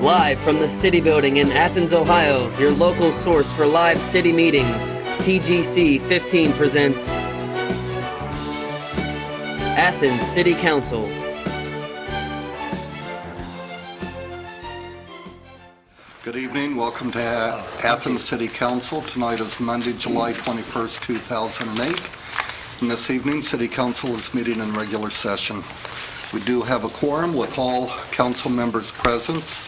Live from the City Building in Athens, Ohio, your local source for live city meetings, TGC 15 presents Athens City Council. Good evening. Welcome to Athens City Council. Tonight is Monday, July 21st, 2008. And this evening, City Council is meeting in regular session. We do have a quorum with all council members present.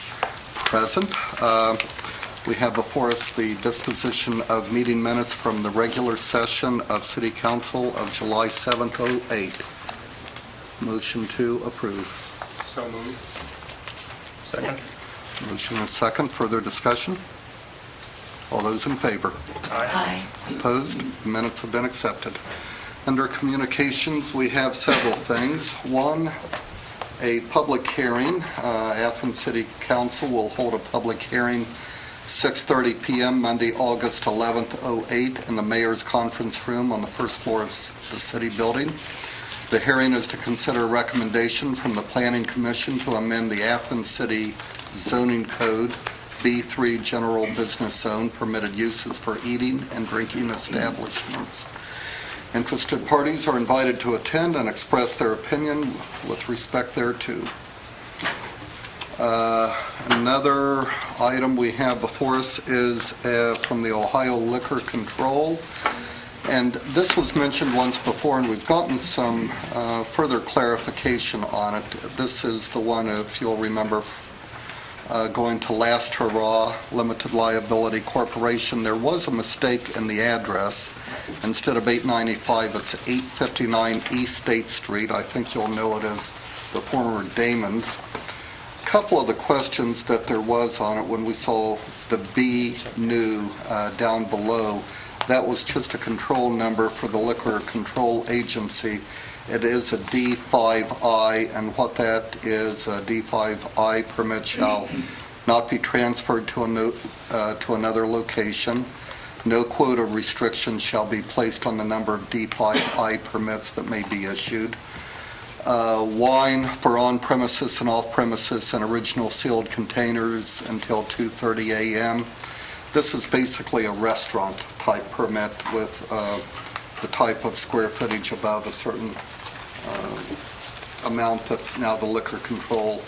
We have before us the disposition of meeting minutes from the regular session of City Council of July 7th, 2008. Motion to approve. So moved. Second. Motion and second. Further discussion? All those in favor? Aye. Opposed? The minutes have been accepted. Under communications, we have several things. One, a public hearing. Athens City Council will hold a public hearing 6:30 p.m. Monday, August 11th, 2008 in the Mayor's Conference Room on the first floor of the City Building. The hearing is to consider a recommendation from the Planning Commission to amend the Athens City Zoning Code B3 General Business Zone permitted uses for eating and drinking establishments. Interested parties are invited to attend and express their opinion with respect thereto. Another item we have before us is from the Ohio Liquor Control. And this was mentioned once before, and we've gotten some further clarification on it. This is the one, if you'll remember, going to Last Hurrah Limited Liability Corporation. There was a mistake in the address. Instead of 895, it's 859 East State Street. I think you'll know it as the former Damon's. A couple of the questions that there was on it when we saw the B new down below, that was just a control number for the Liquor Control Agency. It is a D5I, and what that is, a D5I permit shall not be transferred to another location. No quota restrictions shall be placed on the number of D5I permits that may be issued. Wine for on-premises and off-premises in original sealed containers until 2:30 a.m. This is basically a restaurant-type permit with the type of square footage above a certain amount that now the Liquor Control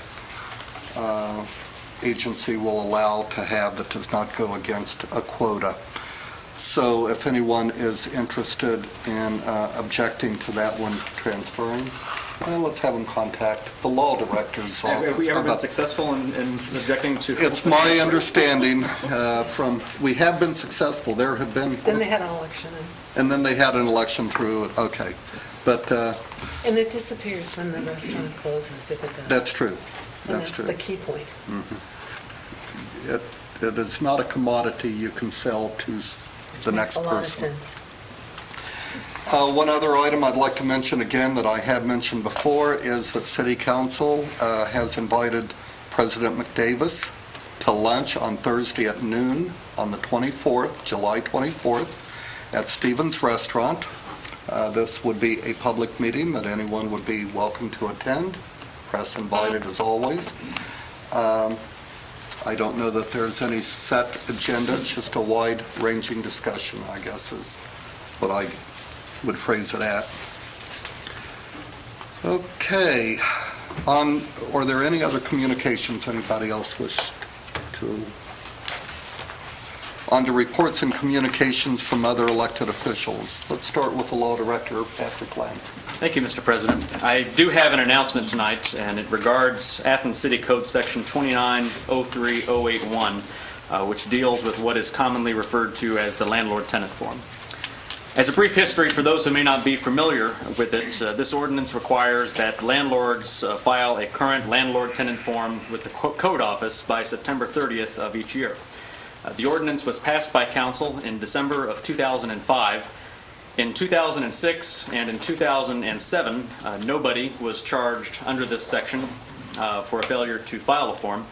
Agency will allow to have that does not go against a quota. So if anyone is interested in objecting to that one transferring, let's have them contact the law director's office. Have we ever been successful in objecting to? It's my understanding we have been successful. There have been. Then they had an election. And then they had an election through it. Okay. But. And it disappears when the restaurant closes, if it does. That's true. That's the key point. Mm-hmm. It is not a commodity you can sell to the next person. Makes a lot of sense. One other item I'd like to mention again that I have mentioned before is that City Council has invited President McDavis to lunch on Thursday at noon on the 24th, July 24th, at Stevens Restaurant. This would be a public meeting that anyone would be welcome to attend. Press invited as always. I don't know that there's any set agenda, it's just a wide-ranging discussion, I guess, is what I would phrase it at. Okay. Are there any other communications anybody else wished to? On to reports and communications from other elected officials. Let's start with the Law Director, Patrick Lang. Thank you, Mr. President. I do have an announcement tonight, and it regards Athens City Code Section 2903081, which deals with what is commonly referred to as the landlord-tenant form. As a brief history for those who may not be familiar with it, this ordinance requires that landlords file a current landlord-tenant form with the Code Office by September 30th of each year. The ordinance was passed by Council in December of 2005. In 2006 and in 2007, nobody was charged under this section for a failure to file a form,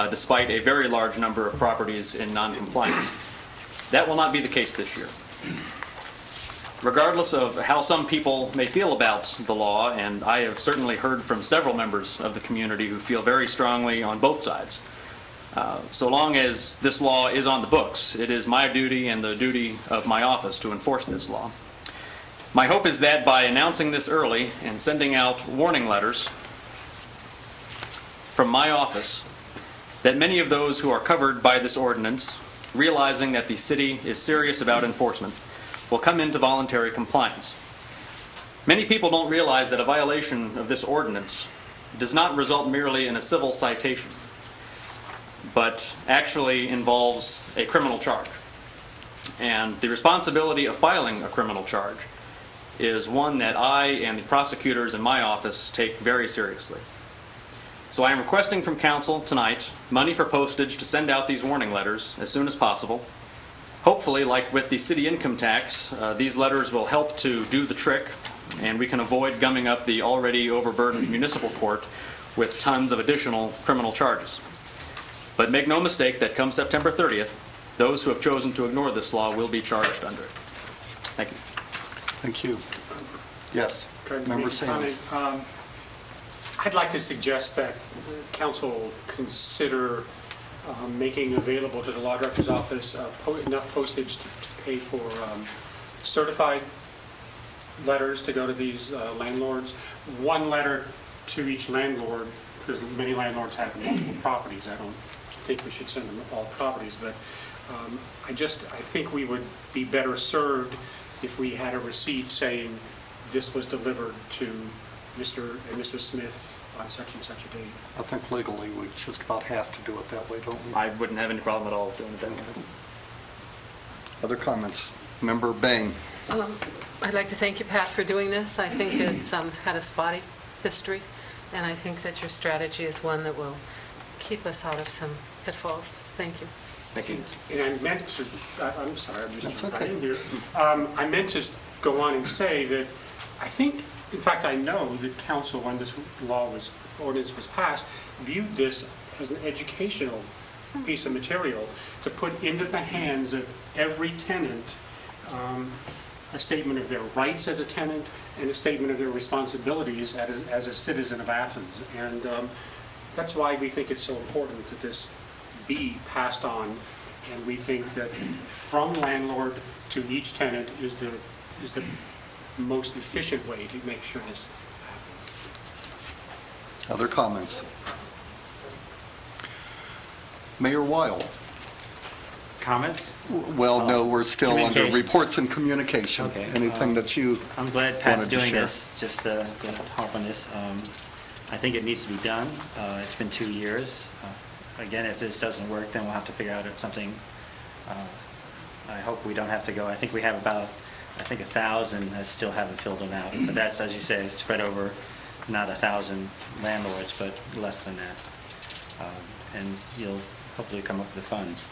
despite a very large number of properties in non-compliance. That will not be the case this year. Regardless of how some people may feel about the law, and I have certainly heard from several members of the community who feel very strongly on both sides, So long as this law is on the books, it is my duty and the duty of my office to enforce this law. My hope is that by announcing this early and sending out warning letters from my office, that many of those who are covered by this ordinance, realizing that the city is serious about enforcement, will come into voluntary compliance. Many people don't realize that a violation of this ordinance does not result merely in a civil citation, but actually involves a criminal charge. And the responsibility of filing a criminal charge is one that I and the prosecutors in my office take very seriously. So I am requesting from council tonight money for postage to send out these warning letters as soon as possible. Hopefully, like with the city income tax, these letters will help to do the trick, and we can avoid gumming up the already overburdened municipal court with tons of additional criminal charges. But make no mistake that come September 30th, those who have chosen to ignore this law will be charged under it. Thank you. Thank you. Yes, Member Sands. I'd like to suggest that council consider making available to the law director's office enough postage to pay for certified letters to go to these landlords. One letter to each landlord, because many landlords have multiple properties. I don't think we should send them all properties, but I think we would be better served if we had a receipt saying this was delivered to Mr. and Mrs. Smith on such and such a date. I think legally we just about have to do it that way, don't we? I wouldn't have any problem at all with doing it that way. Other comments? Member Bain. I'd like to thank you, Pat, for doing this. I think it's had a spotty history, and I think that your strategy is one that will keep us out of some pitfalls. Thank you. Thank you. And I meant to, I'm sorry, I'm just That's okay. here. I meant to go on and say that I think, in fact, I know that council, when this ordinance was passed, viewed this as an educational piece of material to put into the hands of every tenant a statement of their rights as a tenant and a statement of their responsibilities as a citizen of Athens. And that's why we think it's so important that this be passed on, and we think that from landlord to each tenant is the most efficient way to make sure this happens. Other comments? Mayor Weil. Comments? Well, no, we're still under Communications. reports and communication. Okay. Anything that you I'm glad Pat's wanted to doing share? this, just to hop on this. I think it needs to be done. It's been 2 years. Again, if this doesn't work, then we'll have to figure out something. I hope we don't have to go. I think we have about, 1,000 that still haven't filled them out. But that's, as you say, spread over not 1,000 landlords, but less than that. And you'll hopefully come up with the funds.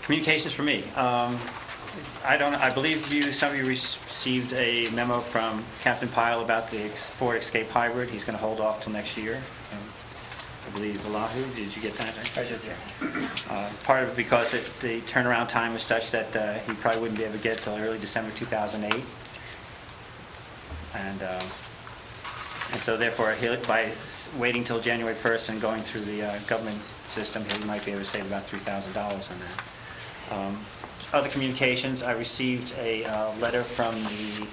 Communications for me. I believe some of you received a memo from Captain Pyle about the Ford Escape Hybrid. He's going to hold off till next year. I believe, Oahu, did you get that? I did, yeah. Part of it because the turnaround time was such that he probably wouldn't be able to get it till early December 2008. And so therefore, by waiting till January 1st and going through the government system, he might be able to save about $3,000 on that. Other communications, I received a letter from the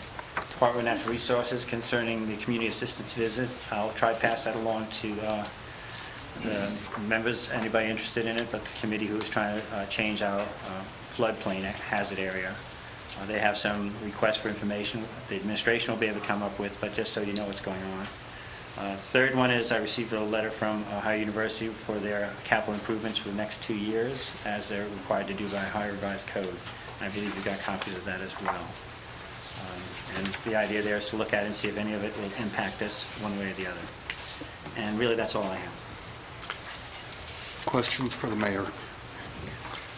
Department of Natural Resources concerning the community assistance visit. I'll try to pass that along to the members, anybody interested in it, but the committee who is trying to change our floodplain hazard area. They have some requests for information the administration will be able to come up with, but just so you know what's going on. Third one is I received a letter from Ohio University for their capital improvements for the next 2 years, as they're required to do by Ohio Revised Code. I believe you've got copies of that as well. And the idea there is to look at it and see if any of it will impact us one way or the other. And really, that's all I have. Questions for the mayor?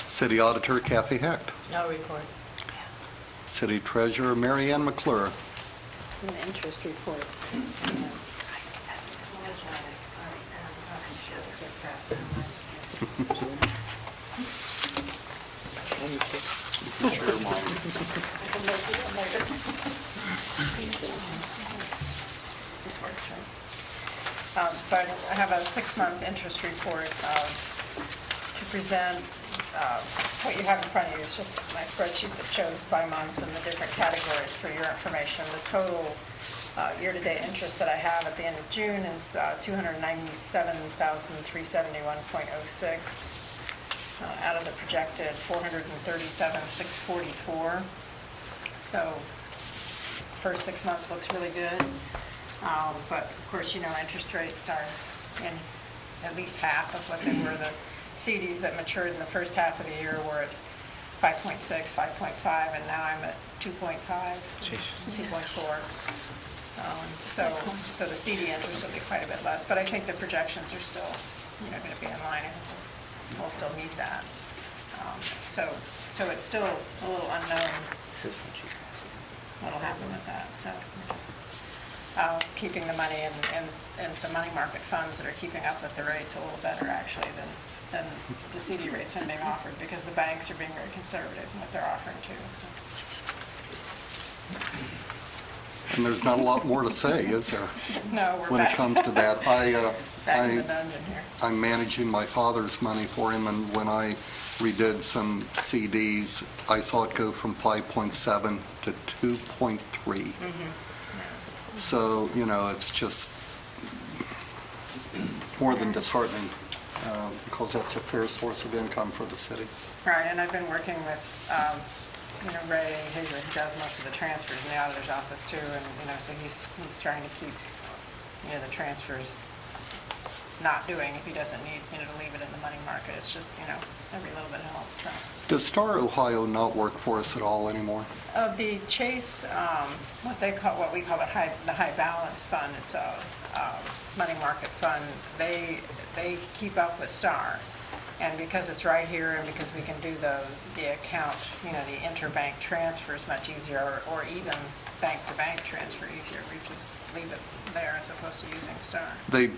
City Auditor Kathy Hecht. No report. City Treasurer Mary Ann McClure. An interest report. So I have a 6-month interest report of present what you have in front of you. It's just my spreadsheet that shows by month and the different categories for your information. The total year-to-date interest that I have at the end of June is $297,371.06 out of the projected $437,644. So first 6 months looks really good. But of course, you know, interest rates are in at least half of what they were. The CDs that matured in the first half of the year were at 5.6, 5.5, and now I'm at 2.5, 2.4. So the CD interest will be quite a bit less, but I think the projections are still, you know, going to be in line, and we'll still meet that. So it's still a little unknown what'll happen with that. So we're just keeping the money in some money market funds that are keeping up with the rates a little better actually than the CD rates I'm being offered, because the banks are being very conservative in what they're offering too. So. And there's not a lot more to say, is there? No, we're when back. it comes to that. Back in the dungeon here. I'm managing my father's money for him, and when I redid some CDs, I saw it go from 5.7 to 2.3. So, you know, it's just more than disheartening, because that's a fair source of income for the city. Right, and I've been working with, you know, Ray Hager, who does most of the transfers in the auditor's office too, and, you know, so he's trying to keep, you know, the transfers not doing if he doesn't need, you know, to leave it in the money market. It's just, you know, every little bit helps, so. Does Star Ohio not work for us at all anymore? Of the Chase, what we call the high balance fund, it's a money market fund, they keep up with Star. And because it's right here, and because we can do the account, you know, the interbank transfers much easier, or even bank-to-bank transfer easier, we just leave it there as opposed to using Star. They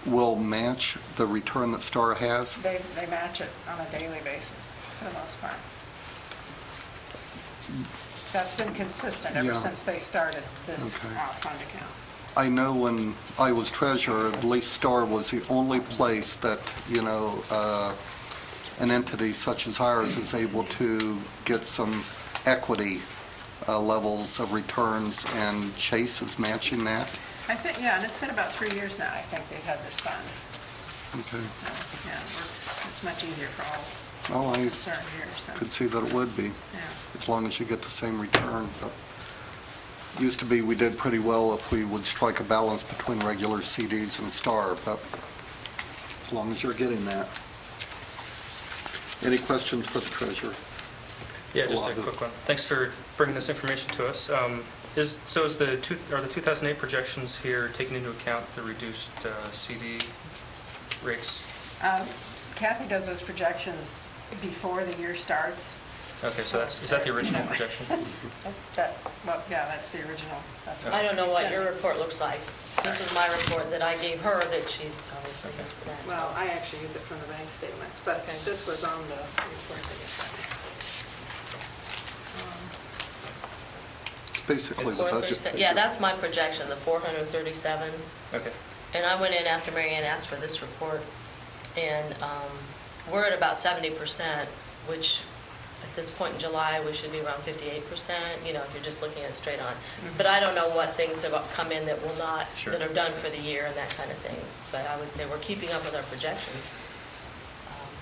will match the return that Star has? They match it on a daily basis, for the most part. That's been consistent ever Yeah. since they started this Okay. fund account. I know when I was treasurer, at least Star was the only place that, you know, an entity such as ours is able to get some equity levels of returns, and Chase is matching that. I think, yeah, and it's been about 3 years now, I think they've had this fund. Okay. So, yeah, it works, it's much easier for all Oh, I concerned here, so, could see that it would be, yeah. as long as you get the same return. But used to be we did pretty well if we would strike a balance between regular CDs and Star, but as long as you're getting that. Any questions for the treasurer? Yeah, just a quick one. Thanks for bringing this information to us. Are the 2008 projections here taking into account the reduced CD rates? Kathy does those projections before the year starts. Okay, so is that the original projection? That's the original. That's what I don't know we what sent your her. report looks like. This is my report that I gave her that she's obviously used for that. Well, I actually use it from the bank statements, but this was on the report that you sent me. Basically the budget. 437 yeah, that's my projection, the 437. Okay. And I went in after Mary Ann asked for this report, and we're at about 70%, which at this point in July, we should be around 58%, you know, if you're just looking at it straight on. But I don't know what things have come in that will not, Sure. that are done for the year and that kind of things. But I would say we're keeping up with our projections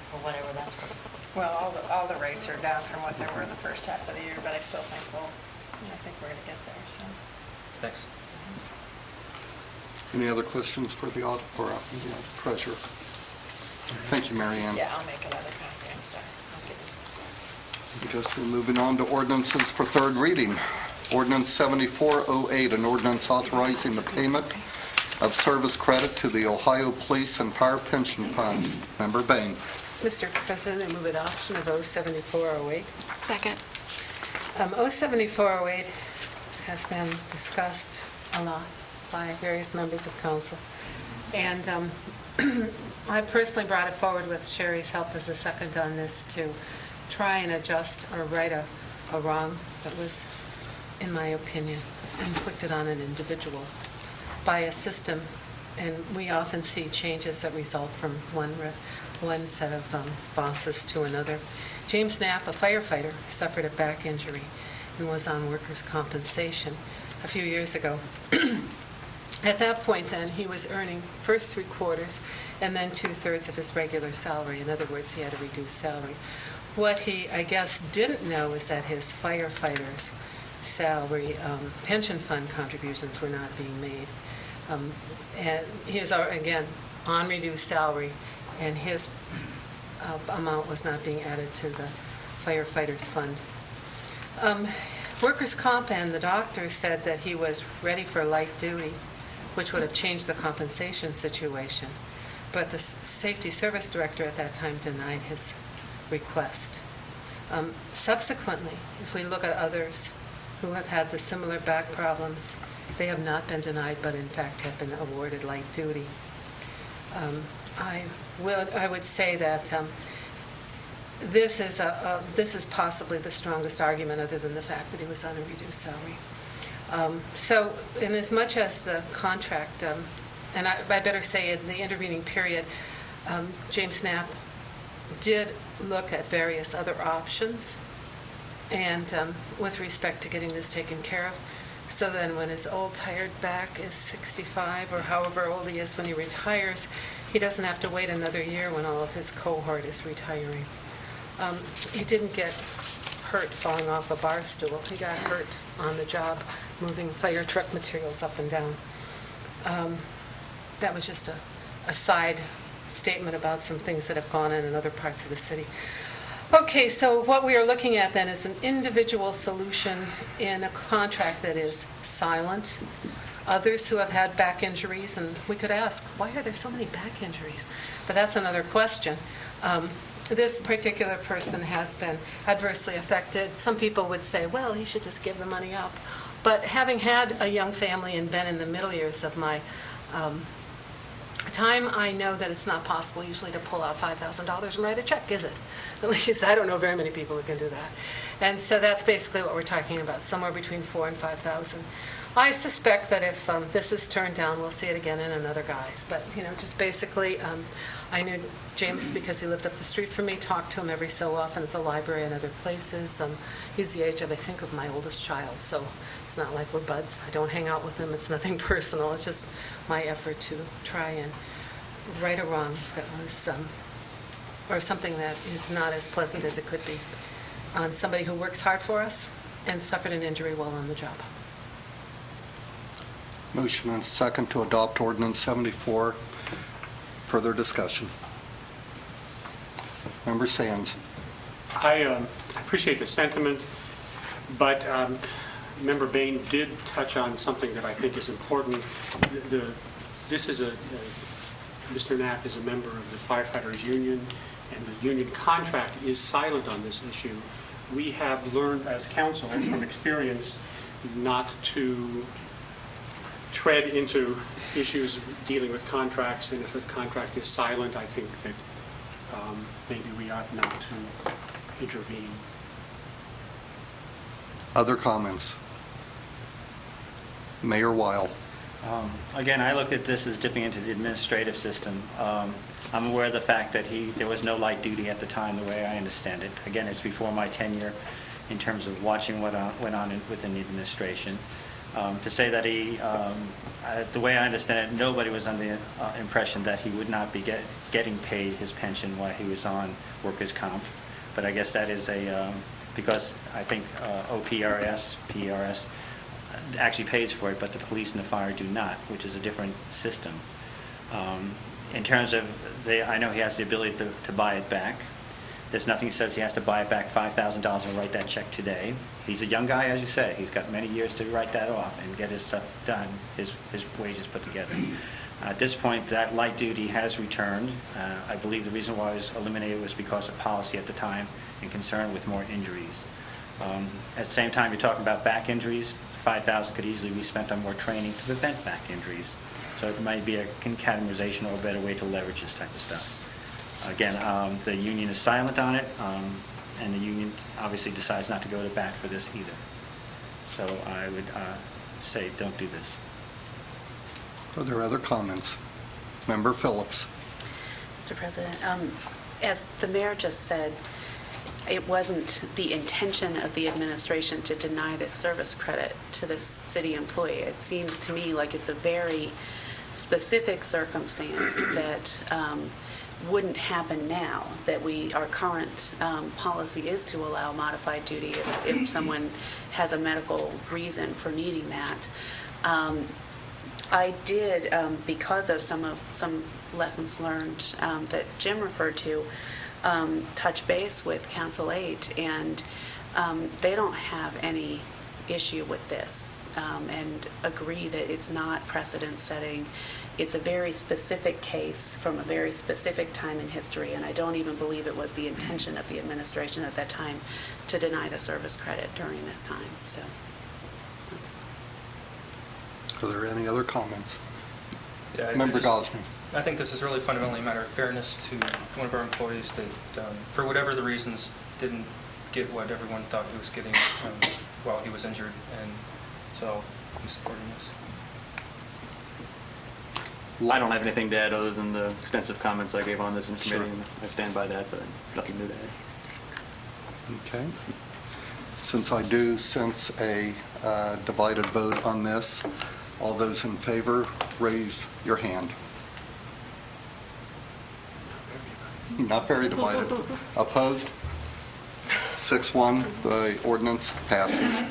for whatever that's worth. Well, all the rates are down from what they were in the first half of the year, but I still think I think we're going to get there, so. Thanks. Any other questions for the treasurer? Thank you, Mary Ann. Yeah, I'll make another copy, I'm sorry. I'll get it. I guess we're moving on to ordinances for third reading. Ordinance 7408, an ordinance authorizing the payment of service credit to the Ohio Police and Fire Pension Fund. Member Bain. Mr. President, I move adoption of 07408. Second. 07408 has been discussed a lot by various members of council. And I personally brought it forward with Sherry's help as a second on this to try and adjust or right a wrong that was, in my opinion, inflicted on an individual by a system. And we often see changes that result from one one set of bosses to another. James Knapp, a firefighter, suffered a back injury and was on workers' compensation a few years ago. At that point, then, he was earning first 3/4 and then 2/3 of his regular salary. In other words, he had a reduced salary. What he, I guess, didn't know is that his firefighters' salary pension fund contributions were not being made. And he was, again, on reduced salary, and his amount was not being added to the firefighters' fund. Workers' comp and the doctor said that he was ready for light duty, which would have changed the compensation situation. But the safety service director at that time denied his request. Subsequently, if we look at others who have had the similar back problems, they have not been denied, but in fact have been awarded light duty. I would say that this is possibly the strongest argument, other than the fact that he was on a reduced salary. So, in as much as the contract, and I better say in the intervening period, James Knapp did look at various other options, and with respect to getting this taken care of. So then when his old tired back is 65, or however old he is when he retires, he doesn't have to wait another year when all of his cohort is retiring. He didn't get hurt falling off a bar stool. He got hurt on the job moving fire truck materials up and down. That was just a side statement about some things that have gone on in other parts of the city. Okay, so what we are looking at then is an individual solution in a contract that is silent. Others who have had back injuries, and we could ask, why are there so many back injuries? But that's another question. This particular person has been adversely affected. Some people would say, well, he should just give the money up. But having had a young family and been in the middle years of my time, I know that it's not possible usually to pull out $5,000 and write a check, is it? At least I don't know very many people who can do that. And so that's basically what we're talking about, somewhere between $4,000 and $5,000. I suspect that if this is turned down, we'll see it again in another guise. But, just basically, I knew James because he lived up the street from me, talked to him every so often at the library and other places. He's the age of, I think, of my oldest child, so it's not like we're buds. I don't hang out with him. It's nothing personal. It's just my effort to try and right a wrong that was, or something that is not as pleasant as it could be, on somebody who works hard for us and suffered an injury while on the job. Motion and second to adopt ordinance 74. Further discussion. Member Sands. I appreciate the sentiment, but Member Bain did touch on something that I think is important. Mr. Knapp is a member of the firefighters union, and the union contract is silent on this issue. We have learned as council from experience not to tread into issues dealing with contracts, and if a contract is silent, I think that maybe we ought not to intervene. Other comments? Mayor Weil. Again, I look at this as dipping into the administrative system. I'm aware of the fact that there was no light duty at the time, the way I understand it. Again, it's before my tenure in terms of watching what went on within the administration. To say that the way I understand it, nobody was under the impression that he would not be getting paid his pension while he was on workers' comp. But I guess that is because I think PRS actually pays for it, but the police and the fire do not, which is a different system. In terms of, I know he has the ability to buy it back. There's nothing that says he has to buy it back $5,000 and write that check today. He's a young guy, as you say. He's got many years to write that off and get his stuff done, his wages put together. At this point, that light duty has returned. I believe the reason why it was eliminated was because of policy at the time and concern with more injuries. At the same time, you're talking about back injuries. $5,000 could easily be spent on more training to prevent back injuries. So it might be a concatenation or a better way to leverage this type of stuff. Again, the union is silent on it, and the union obviously decides not to go to bat for this either. So I would say don't do this. Are there other comments? Member Phillips. Mr. President. As the mayor just said, it wasn't the intention of the administration to deny this service credit to this city employee. It seems to me like it's a very specific circumstance that wouldn't happen now, that our current policy is to allow modified duty if someone has a medical reason for needing that. I did, because of some lessons learned that Jim referred to, touch base with Council 8, and they don't have any issue with this and agree that it's not precedent-setting. It's a very specific case from a very specific time in history, and I don't even believe it was the intention of the administration at that time to deny the service credit during this time. So, Are there any other comments? Yeah, Member Gosney. I think this is really fundamentally a matter of fairness to one of our employees that, for whatever the reasons, didn't get what everyone thought he was getting while he was injured, and so I'm supporting this. I don't have anything to add other than the extensive comments I gave on this in committee, Sure. and I stand by that, but nothing new to add. Okay. Since I do sense a divided vote on this, all those in favor, raise your hand. Not very divided. Opposed? 6-1, the ordinance passes.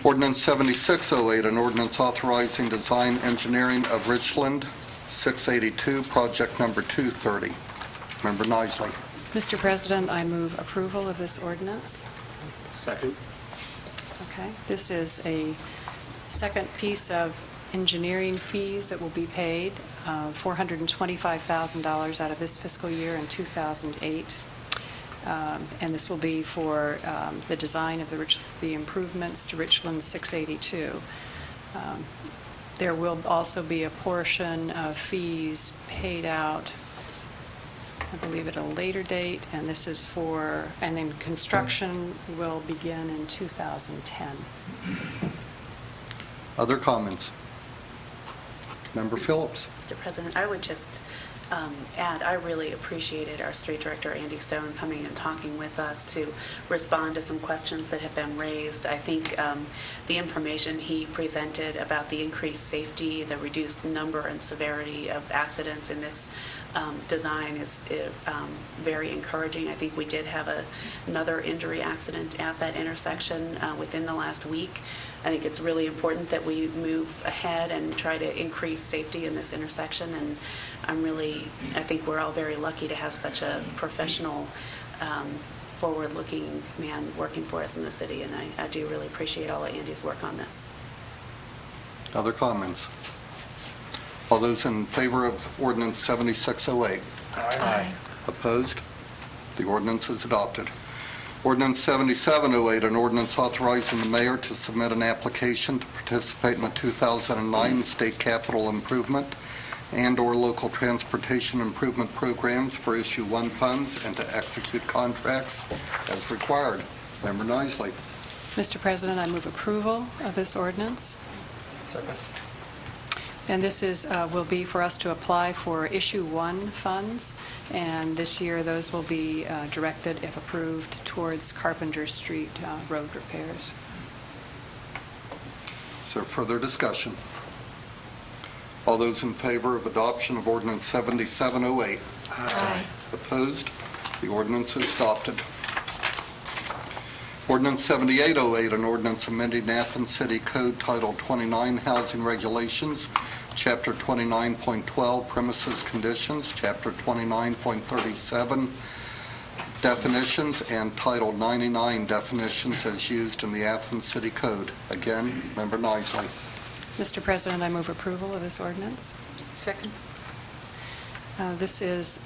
Ordinance 7608, an ordinance authorizing design engineering of Richland, 682, project number 230. Member Nisley. Mr. President, I move approval of this ordinance. Second. Okay. This is a second piece of engineering fees that will be paid, $425,000 out of this fiscal year in 2008. And this will be for the design of the improvements to Richland 682. There will also be a portion of fees paid out, I believe, at a later date, and this is and then construction will begin in 2010. Other comments? Member Phillips. Mr. President, I would just add, I really appreciated our street director, Andy Stone, coming and talking with us to respond to some questions that have been raised. I think the information he presented about the increased safety, the reduced number and severity of accidents in this design is very encouraging. I think we did have another injury accident at that intersection within the last week. I think it's really important that we move ahead and try to increase safety in this intersection, and I think we're all very lucky to have such a professional, forward-looking man working for us in the city, and I do really appreciate all of Andy's work on this. Other comments? All those in favor of ordinance 7608? Aye. Opposed? The ordinance is adopted. Ordinance 7708, an ordinance authorizing the mayor to submit an application to participate in the 2009 state capital improvement and/or local transportation improvement programs for Issue 1 funds and to execute contracts as required. Member Nisley. Mr. President, I move approval of this ordinance. Second. And this will be for us to apply for Issue 1 funds, and this year those will be directed, if approved, towards Carpenter Street road repairs. Is there further discussion? All those in favor of adoption of ordinance 7708? Aye. Opposed? The ordinance is adopted. Ordinance 7808, an ordinance amending Athens City Code Title 29 Housing Regulations, Chapter 29.12 Premises Conditions, Chapter 29.37 Definitions, and Title 99 Definitions as used in the Athens City Code. Again, Member Nisley. Mr. President, I move approval of this ordinance. Second. This is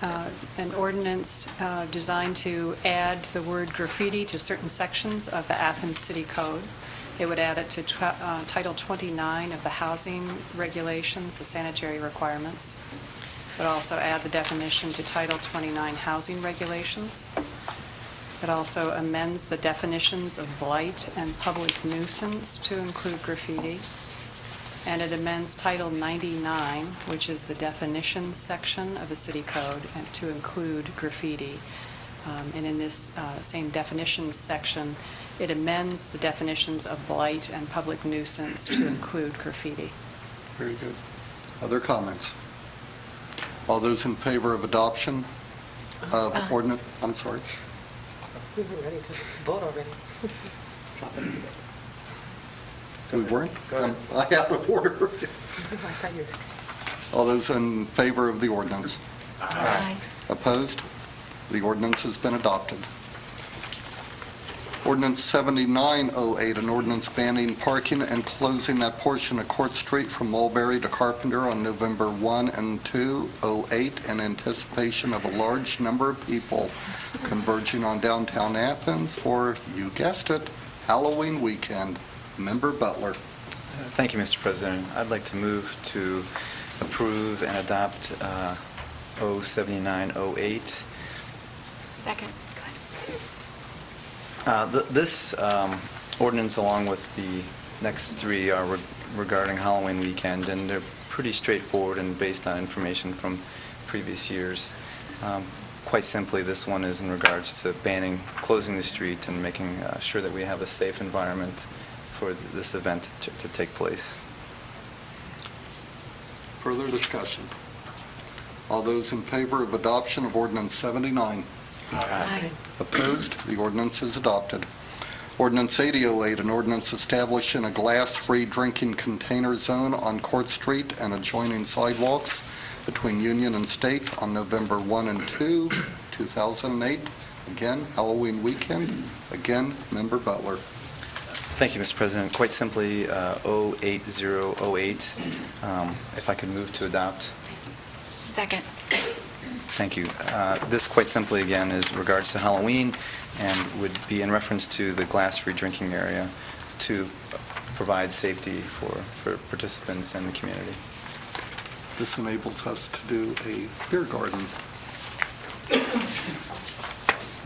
an ordinance designed to add the word graffiti to certain sections of the Athens City Code. It would add it to Title 29 of the housing regulations, the sanitary requirements. It would also add the definition to Title 29 housing regulations. It also amends the definitions of blight and public nuisance to include graffiti. and it amends Title 99, which is the definitions section of the city code, and to include graffiti. And in this same definitions section, it amends the definitions of blight and public nuisance to include graffiti. Very good. Other comments? All those in favor of adoption of ordinance, I'm sorry. We were ready to vote already. We weren't? I out of order. I thought you were... All those in favor of the ordinance? Aye. Opposed? The ordinance has been adopted. Ordinance 7908, an ordinance banning parking and closing that portion of Court Street from Mulberry to Carpenter on November 1 and 2, 08, in anticipation of a large number of people converging on downtown Athens for, you guessed it, Halloween weekend. Member Butler. Thank you, Mr. President. I'd like to move to approve and adopt 07908. Second. This ordinance, along with the next three, are regarding Halloween weekend, and they're pretty straightforward and based on information from previous years. Quite simply, this one is in regards to closing the street and making sure that we have a safe environment for this event to take place. Further discussion? All those in favor of adoption of ordinance 79? Aye. Opposed? The ordinance is adopted. Ordinance 8008, an ordinance establishing a glass-free drinking container zone on Court Street and adjoining sidewalks between Union and State on November 1 and 2, 2008. Again, Halloween weekend. Again, Member Butler. Thank you, Mr. President. Quite simply, 08008. If I could move to adopt. Second. Thank you. This, quite simply, again, is regards to Halloween and would be in reference to the glass-free drinking area to provide safety for participants and the community. This enables us to do a beer garden.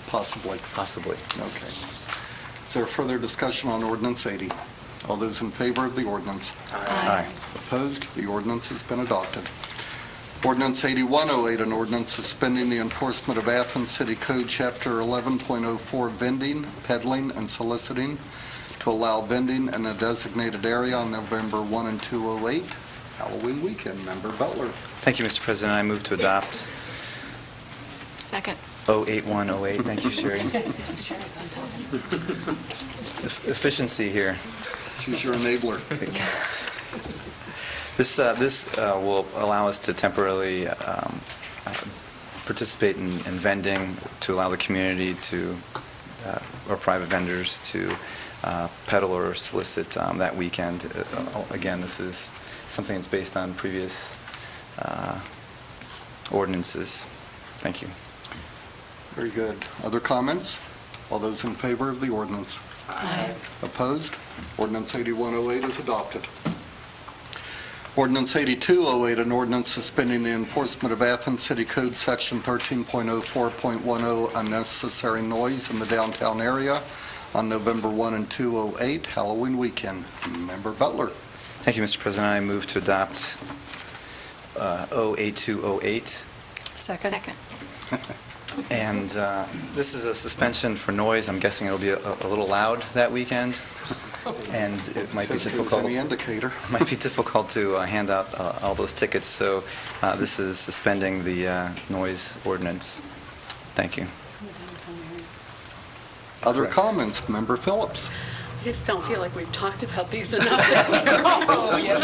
Possibly. Possibly. Okay. Is there further discussion on ordinance 80? All those in favor of the ordinance? Aye. Opposed? The ordinance has been adopted. Ordinance 8108, an ordinance suspending the enforcement of Athens City Code Chapter 11.04 vending, peddling, and soliciting to allow vending in a designated area on November 1 and 2, 08, Halloween weekend. Member Butler. Thank you, Mr. President. I move to adopt Second. 08108. Thank you, Sherry. Efficiency here. She's your enabler. This will allow us to temporarily participate in vending to allow the community to, or private vendors to peddle or solicit that weekend. Again, this is something that's based on previous ordinances. Thank you. Very good. Other comments? All those in favor of the ordinance? Aye. Opposed? Ordinance 8108 is adopted. Ordinance 8208, an ordinance suspending the enforcement of Athens City Code Section 13.04.10, unnecessary noise in the downtown area on November 1 and 2, 08, Halloween weekend. Member Butler. Thank you, Mr. President. I move to adopt 08208. Second. And this is a suspension for noise. I'm guessing it'll be a little loud that weekend, and it might be As good as difficult. any indicator. Might be difficult to hand out all those tickets. So this is suspending the noise ordinance. Thank you. Other Correct. comments? Member Phillips. I just don't feel like we've talked about these enough this year. Oh, yes,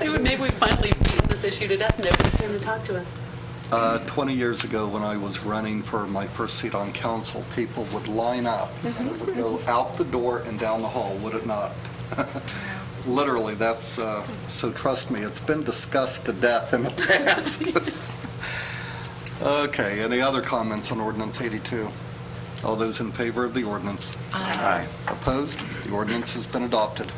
we have. Maybe we finally beat this issue to death and nobody's here to talk to us. 20 years ago, when I was running for my first seat on council, people would line up, and it would go out the door and down the hall, would it not? Literally, that's, so trust me, it's been discussed to death in the past. Okay, any other comments on ordinance 82? All those in favor of the ordinance? Aye. Opposed? The ordinance has been adopted.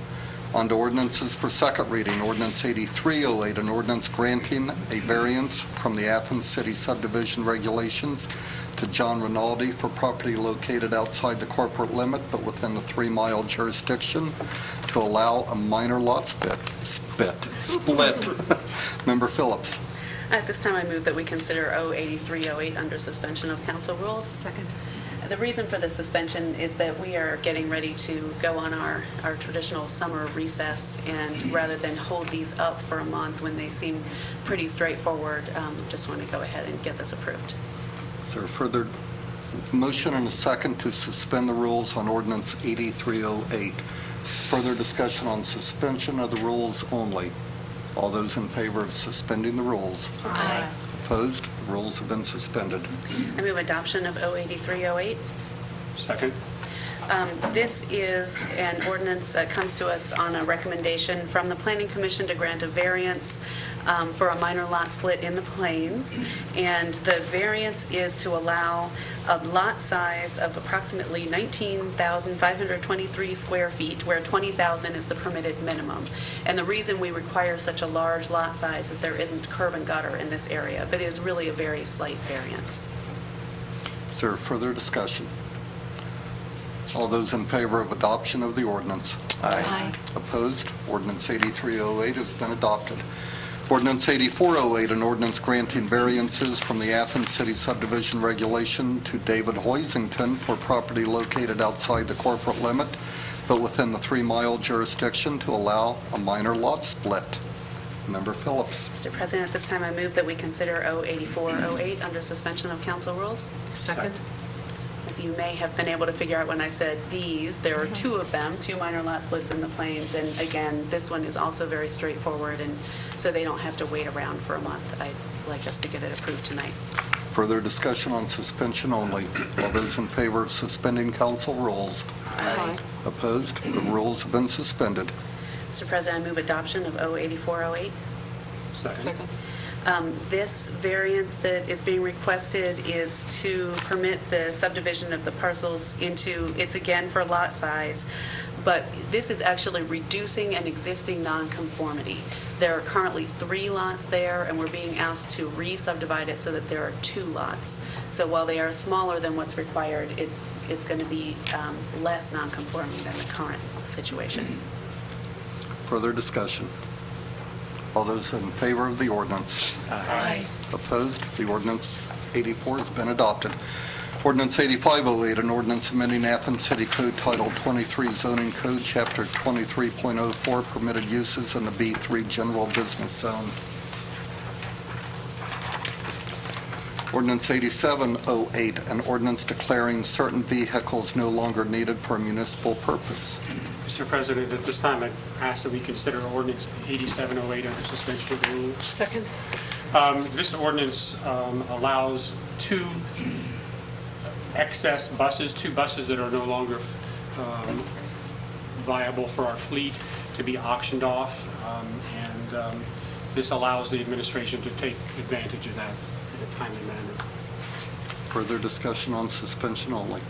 On to ordinances for second reading. Ordinance 8308, an ordinance granting a variance from the Athens City subdivision regulations to John Rinaldi for property located outside the corporate limit but within the 3-mile jurisdiction to allow a minor lot split. Member Phillips. At this time, I move that we consider 08308 under suspension of council rules. Second. The reason for the suspension is that we are getting ready to go on our traditional summer recess, and rather than hold these up for a month when they seem pretty straightforward, just want to go ahead and get this approved. Is there a further motion and a second to suspend the rules on ordinance 8308? Further discussion on suspension of the rules only. All those in favor of suspending the rules? Aye. Opposed? The rules have been suspended. I move adoption of 08308. Second. This is an ordinance that comes to us on a recommendation from the Planning Commission to grant a variance for a minor lot split in the Plains. And the variance is to allow a lot size of approximately 19,523 square feet, where 20,000 is the permitted minimum. And the reason we require such a large lot size is there isn't curb and gutter in this area, but it is really a very slight variance. Is there further discussion? All those in favor of adoption of the ordinance? Aye. Opposed? Ordinance 8308 has been adopted. Ordinance 8408, an ordinance granting variances from the Athens City subdivision regulation to David Hoisington for property located outside the corporate limit, but within the 3-mile jurisdiction to allow a minor lot split. Member Phillips. Mr. President, at this time, I move that we consider 08408 under suspension of council rules. Second. As you may have been able to figure out when I said these, there are two of them, 2 minor lot splits in the Plains. And again, this one is also very straightforward, and so they don't have to wait around for a month. I'd like us to get it approved tonight. Further discussion on suspension only. All those in favor of suspending council rules? Aye. Opposed? The rules have been suspended. Mr. President, I move adoption of 08408. Second. This variance that is being requested is to permit the subdivision of the parcels into, it's again for lot size, but this is actually reducing an existing nonconformity. There are currently 3 lots there, and we're being asked to re-subdivide it so that there are 2 lots. So while they are smaller than what's required, it's going to be less nonconforming than the current situation. Further discussion. All those in favor of the ordinance? Aye. Opposed? The ordinance 84 has been adopted. Ordinance 8508, an ordinance amending Athens City Code Title 23 Zoning Code, Chapter 23.04, permitted uses in the B3 General Business Zone. Ordinance 8708, an ordinance declaring certain vehicles no longer needed for a municipal purpose. Mr. President, at this time, I ask that we consider ordinance 8708 under suspension of the rules. Second. This ordinance allows 2 excess buses, 2 buses that are no longer viable for our fleet, to be auctioned off, and this allows the administration to take advantage of that in a timely manner. Further discussion on suspension only.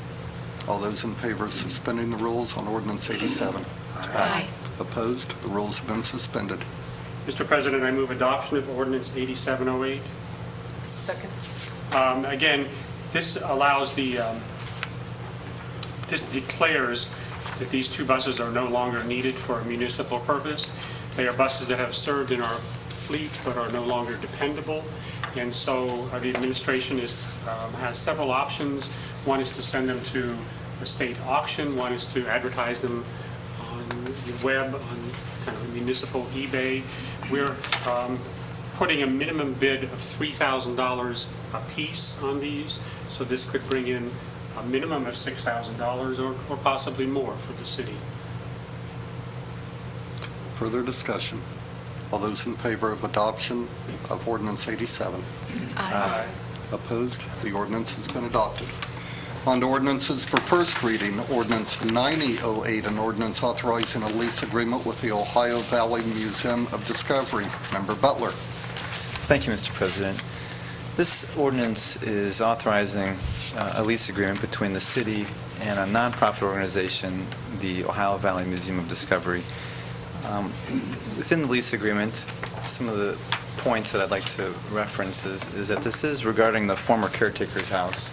All those in favor of suspending the rules on ordinance 87? Aye. Opposed? The rules have been suspended. Mr. President, I move adoption of ordinance 8708. Second. Again, this allows this declares that these 2 buses are no longer needed for a municipal purpose. They are buses that have served in our fleet but are no longer dependable. And so the administration has several options. One is to send them to a state auction. One is to advertise them on the web, on kind of municipal eBay. We're putting a minimum bid of $3,000 a piece on these, so this could bring in a minimum of $6,000 or possibly more for the city. Further discussion. All those in favor of adoption of ordinance 87? Aye. Opposed? The ordinance has been adopted. On to ordinances for first reading. Ordinance 9008, an ordinance authorizing a lease agreement with the Ohio Valley Museum of Discovery. Member Butler. Thank you, Mr. President. This ordinance is authorizing a lease agreement between the city and a nonprofit organization, the Ohio Valley Museum of Discovery. Within the lease agreement, some of the points that I'd like to reference is that this is regarding the former caretaker's house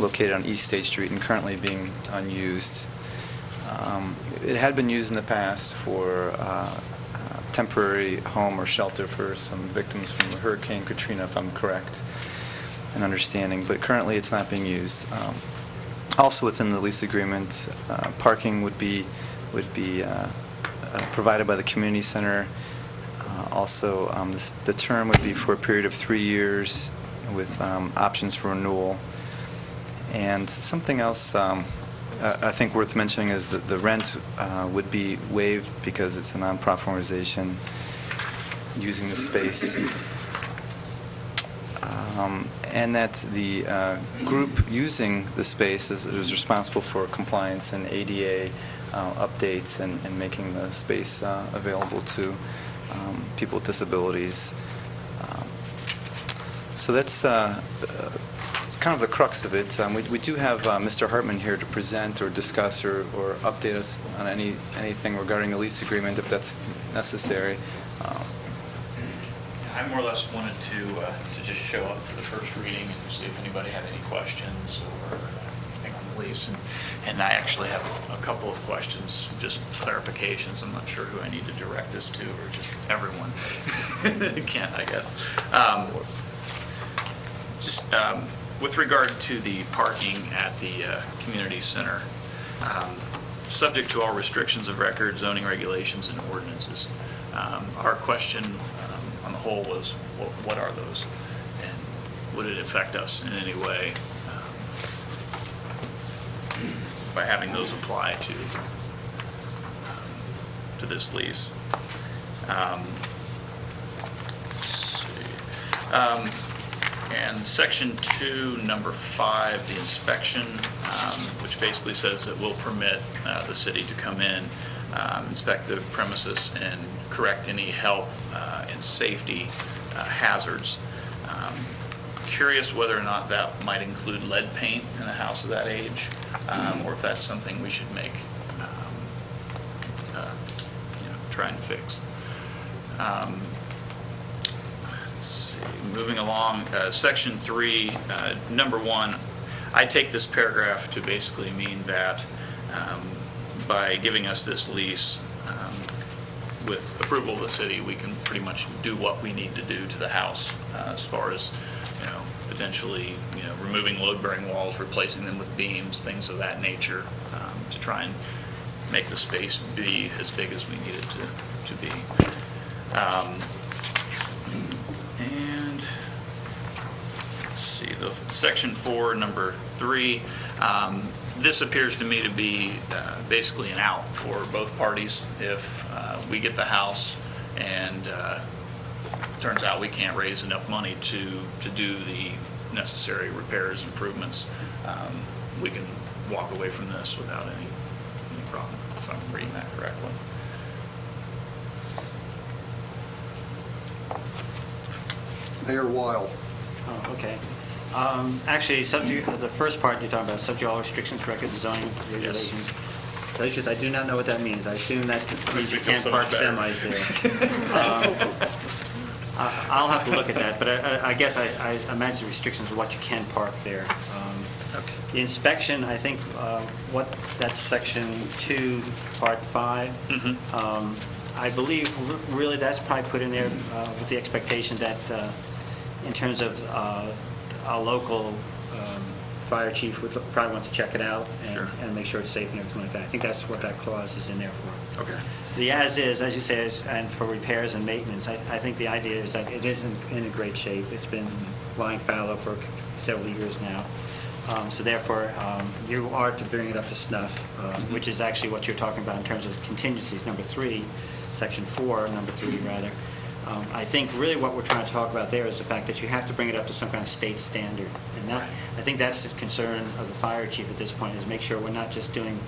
located on East State Street and currently being unused. It had been used in the past for a temporary home or shelter for some victims from Hurricane Katrina, if I'm correct in understanding, but currently it's not being used. Also within the lease agreement, parking would be provided by the community center. Also, the term would be for a period of 3 years with options for renewal. And something else I think worth mentioning is that the rent would be waived because it's a non-profit organization using the space. And that the group using the space is responsible for compliance and ADA updates and making the space available to people with disabilities. So that's it's kind of the crux of it. We do have Mr. Hartman here to present or discuss or update us on anything regarding the lease agreement if that's necessary. I more or less wanted to just show up for the first reading and see if anybody had any questions or anything on the lease. And I actually have a couple of questions, just clarifications. I'm not sure who I need to direct this to or just everyone. Can't, I guess. With regard to the parking at the community center, subject to all restrictions of record, zoning regulations, and ordinances. Our question on the whole was, what are those? And would it affect us in any way by having those apply to this lease? Let's see. And section 2, number 5, the inspection, which basically says that we'll permit the city to come in, inspect the premises, and correct any health and safety hazards. Curious whether or not that might include lead paint in a house of that age, or if that's something we should make, try and fix. Moving along, section 3, number 1, I take this paragraph to basically mean that by giving us this lease, with approval of the city, we can pretty much do what we need to do to the house as far as, potentially, removing load-bearing walls, replacing them with beams, things of that nature, to try and make the space be as big as we need it to be. And let's see, the section 4, number 3. This appears to me to be basically an out for both parties. If we get the house and turns out we can't raise enough money to do the necessary repairs, improvements, we can walk away from this without any problem, if I'm reading that correctly. Mayor Weil. Oh, okay. Actually, the first part you're talking about, subject to all restrictions, record zoning regulations. To tell you the truth, I do not know what that means. I assume that means you can't park semis there. I'll have to look at that, but I guess I imagine the restrictions of what you can park there. Okay. The inspection, I think, that's section 2, part 5. Mm-hmm. I believe really that's probably put in there with the expectation that in terms of our local fire chief would probably wants to check it out and make sure it's safe and everything like that. I think that's what that clause is in there for. Okay. The as-is, as you say, and for repairs and maintenance, I think the idea is that it isn't in a great shape. It's been lying fallow for several years now. So therefore, you are to bring it up to snuff, which is actually what you're talking about in terms of contingencies, number 3, section 4, number 3 rather. I think really what we're trying to talk about there is the fact that you have to bring it up to some kind of state standard. And that, I think that's the concern of the fire chief at this point, is make sure we're not just doing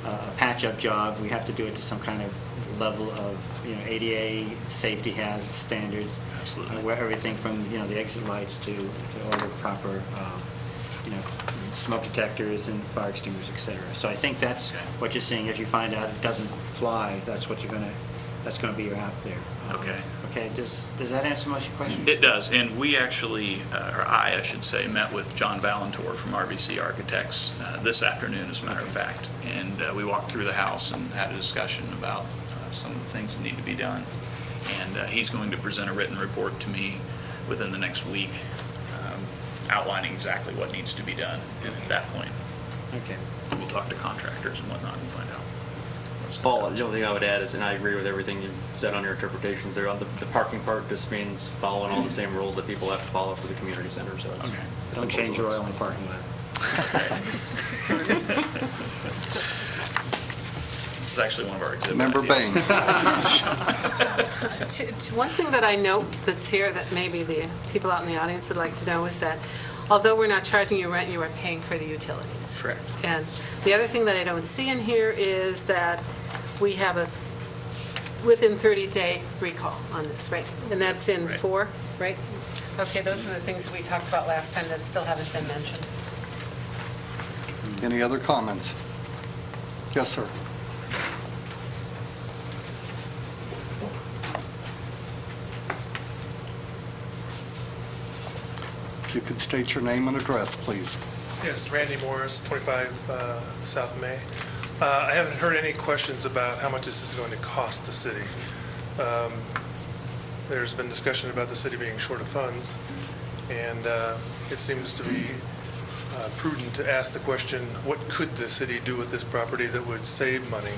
a patch-up job. We have to do it to some kind of level of, ADA safety hazard standards. Absolutely. Where everything from, the exit lights to all the proper, smoke detectors and fire extinguishers, et cetera. So I think that's what you're seeing. If you find out it doesn't fly, that's what you're going to that's going to be out there. Okay. Okay, does that answer most of your questions? It does, and we actually, or I should say, met with John Valentor from RBC Architects this afternoon, as a matter of fact, and we walked through the house and had a discussion about some of the things that need to be done, and he's going to present a written report to me within the next week, outlining exactly what needs to be done, and at that point, Okay. we'll talk to contractors and whatnot and find out. Paul, the only thing I would add is, and I agree with everything you said on your interpretations there, on the parking part just means following all the same rules that people have to follow for the community center, so it's. Okay. as Don't simple change as it your looks. oil in the parking lot. It's actually one of our exhibit Member ideas. Bain. One thing that I note that's here that maybe the people out in the audience would like to know is that although we're not charging you rent, you are paying for the utilities. Correct. And the other thing that I don't see in here is that we have a within 30-day recall on this, right? And that's in Right. 4, right? Okay, those are the things that we talked about last time that still haven't been mentioned. Any other comments? Yes, sir. If you could state your name and address, please. Yes, Randy Morris, 25 South May. I haven't heard any questions about how much this is going to cost the city. There's been discussion about the city being short of funds, and it seems to be prudent to ask the question, what could the city do with this property that would save money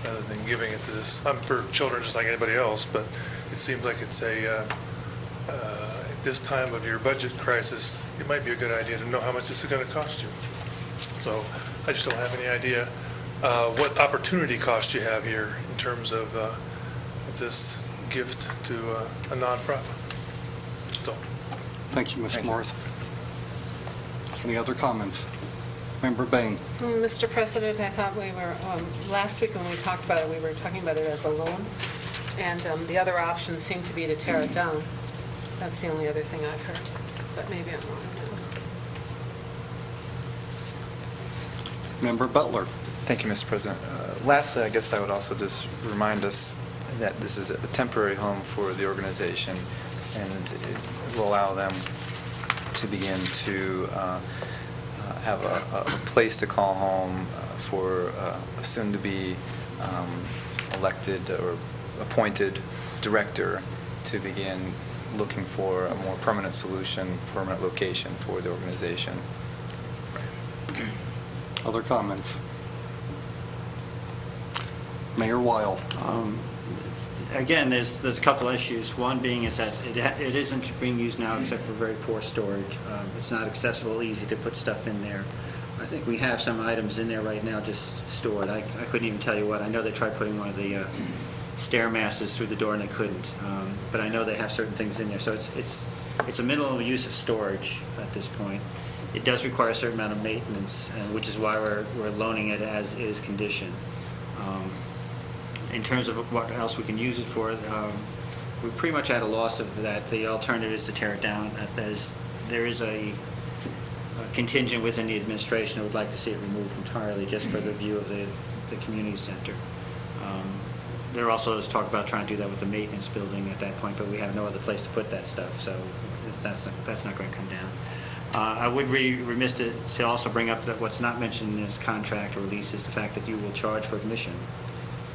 rather than giving it to this? I'm for children just like anybody else, but it seems like it's at this time of your budget crisis, it might be a good idea to know how much this is going to cost you. So I just don't have any idea what opportunity cost you have here in terms of this gift to a nonprofit. So, Thank you, Mr. Morris. Any other comments? Member Bain. Mr. President, I thought we were, last week when we talked about it, we were talking about it as a loan, and the other option seemed to be to tear it down. That's the only other thing I've heard, but maybe I'm wrong now. Member Butler. Thank you, Mr. President. Lastly, I guess I would also just remind us that this is a temporary home for the organization, and it will allow them to begin to have a place to call home for a soon-to-be elected or appointed director to begin looking for a more permanent solution, permanent location for the organization. Other comments? Mayor Weil. Again, there's a couple issues. One being is that it isn't being used now except for very poor storage. It's not accessible, easy to put stuff in there. I think we have some items in there right now just stored. I couldn't even tell you what. I know they tried putting one of the stairmasters through the door and they couldn't. But I know they have certain things in there. So it's a minimal use of storage at this point. It does require a certain amount of maintenance, which is why we're loaning it as is condition. In terms of what else we can use it for, we're pretty much at a loss of that. The alternative is to tear it down. There is a contingent within the administration who would like to see it removed entirely just for the view of the community center. There also is talk about trying to do that with the maintenance building at that point, but we have no other place to put that stuff, so that's not going to come down. I would be remiss to also bring up that what's not mentioned in this contract or lease is the fact that you will charge for admission.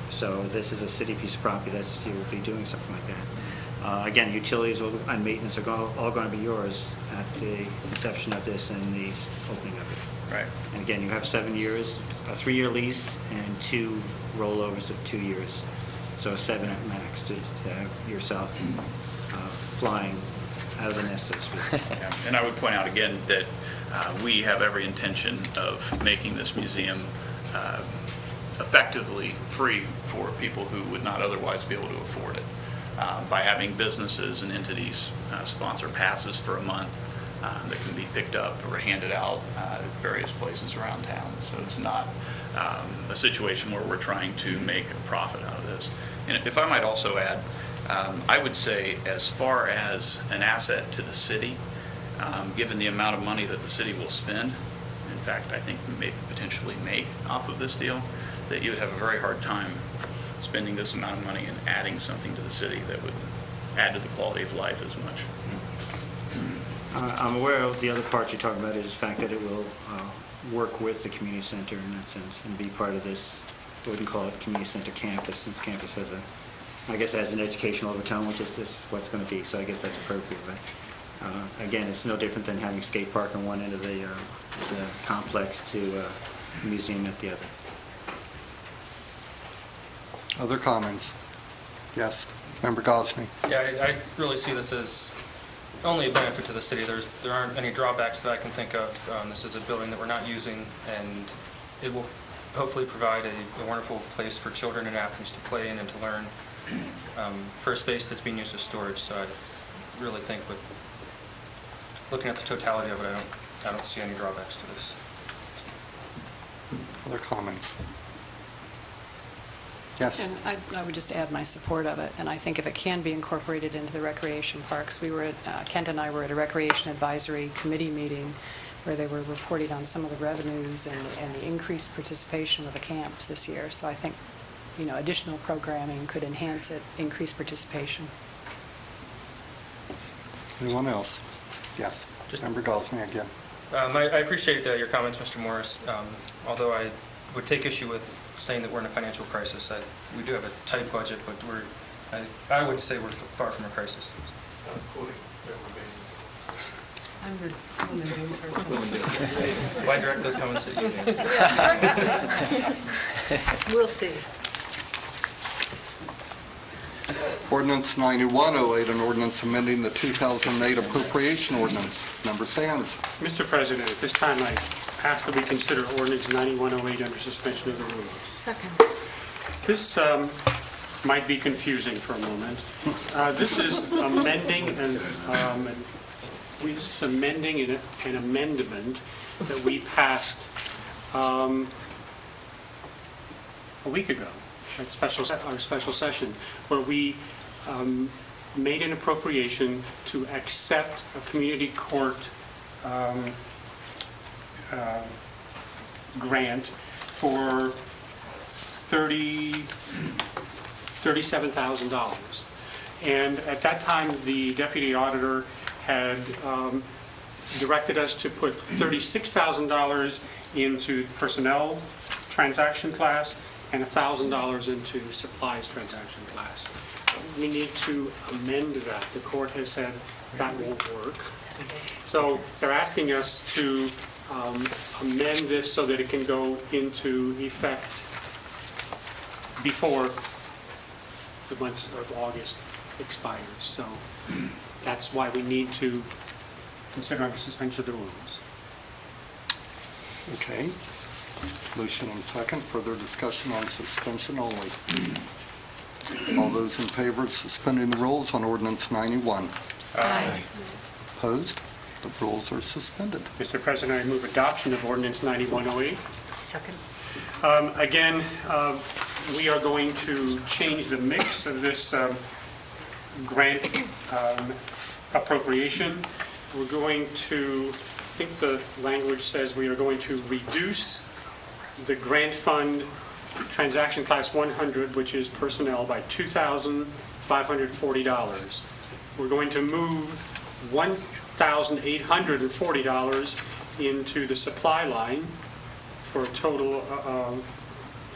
So this is a city piece of property that you will be doing something like that. Again, utilities and maintenance are all going to be yours at the inception of this and the opening of it. Right. And again, you have 7 years, a 3-year lease, and 2 rollovers of 2 years. So 7 at max to have yourself flying out of the nest, so to speak. Yeah. And I would point out again that we have every intention of making this museum effectively free for people who would not otherwise be able to afford it. By having businesses and entities sponsor passes for a month that can be picked up or handed out at various places around town. So it's not a situation where we're trying to make a profit out of this. And if I might also add, I would say as far as an asset to the city, given the amount of money that the city will spend, in fact, I think maybe potentially make off of this deal, that you would have a very hard time spending this amount of money and adding something to the city that would add to the quality of life as much. I'm aware of the other part you're talking about is the fact that it will work with the community center in that sense and be part of this, we can call it community center campus, since campus has has an educational overtone, which is this what it's going to be, so I guess that's appropriate. But again, it's no different than having a skate park on one end of the complex to a museum at the other. Other comments? Yes, Member Gosney. Yeah, I really see this as only a benefit to the city. There aren't any drawbacks that I can think of. This is a building that we're not using, and it will hopefully provide a wonderful place for children in Athens to play in and to learn, for a space that's being used as storage. So I really think with looking at the totality of it, I don't see any drawbacks to this. Other comments? Yes. And I would just add my support of it, and I think if it can be incorporated into the recreation parks, Kent and I were at a recreation advisory committee meeting where they were reporting on some of the revenues and the increased participation of the camps this year. So I think, additional programming could enhance it, increase participation. Anyone else? Yes. Member Gosney again. I appreciate your comments, Mr. Morris, although I would take issue with saying that we're in a financial crisis. We do have a tight budget, but I would say we're far from a crisis. I'm the main person. Why direct those comments at you? We'll see. Ordinance 9108, an ordinance amending the 2008 appropriation ordinance. Member Sands. Mr. President, at this time, I ask that we consider ordinance 9108 under suspension of the rules. Second. This might be confusing for a moment. This is amending an amendment that we passed a week ago at our special session, where we made an appropriation to accept a community court grant for $37,000. And at that time, the deputy auditor had directed us to put $36,000 into personnel transaction class and $1,000 into supplies transaction class. We need to amend that. The court has said that won't work. So they're asking us to amend this so that it can go into effect before the month of August expires. So that's why we need to consider under suspension of the rules. Okay. Motion and second. Further discussion on suspension only. All those in favor of suspending the rules on ordinance 91? Aye. Opposed? The rules are suspended. Mr. President, I move adoption of ordinance 9108. Second. Again, we are going to change the mix of this grant appropriation. We're going to, I think the language says we are going to reduce the grant fund transaction class 100, which is personnel, by $2,540. We're going to move $1,840 into the supply line for a total,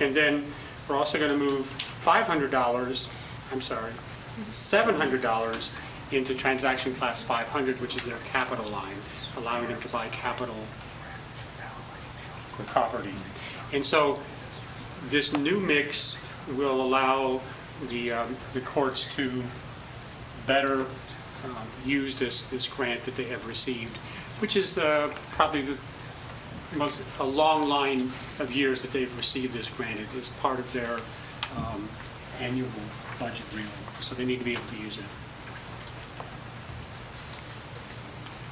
and then we're also going to move $700 into transaction class 500, which is their capital line, allowing them to buy capital property. And so this new mix will allow the courts to better use this grant that they have received, which is probably a long line of years that they've received this grant. It is part of their annual budget, really, so they need to be able to use it.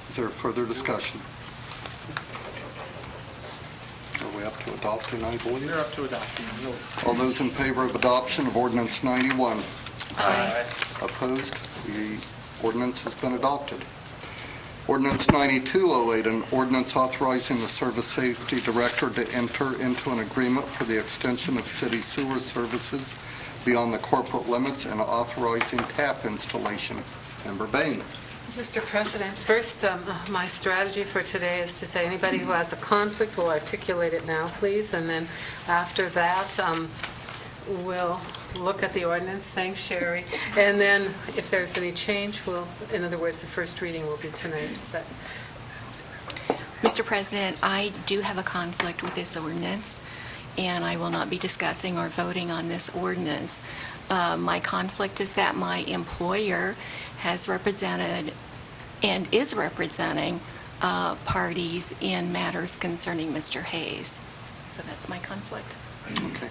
Is there further discussion? Are we up to adopting, I believe? We're up to adoption. All those in favor of adoption of ordinance 91? Aye. Opposed? The ordinance has been adopted. Ordinance 9208, an ordinance authorizing the Service Safety Director to enter into an agreement for the extension of city sewer services beyond the corporate limits and authorizing tap installation. Member Bain. Mr. President, first, my strategy for today is to say anybody who has a conflict will articulate it now, please, and then after that, we'll look at the ordinance. Thanks, Sherry. And then if there's any change, in other words, the first reading will be tonight. But Mr. President, I do have a conflict with this ordinance, and I will not be discussing or voting on this ordinance. My conflict is that my employer has represented and is representing parties in matters concerning Mr. Hayes. So that's my conflict. Okay.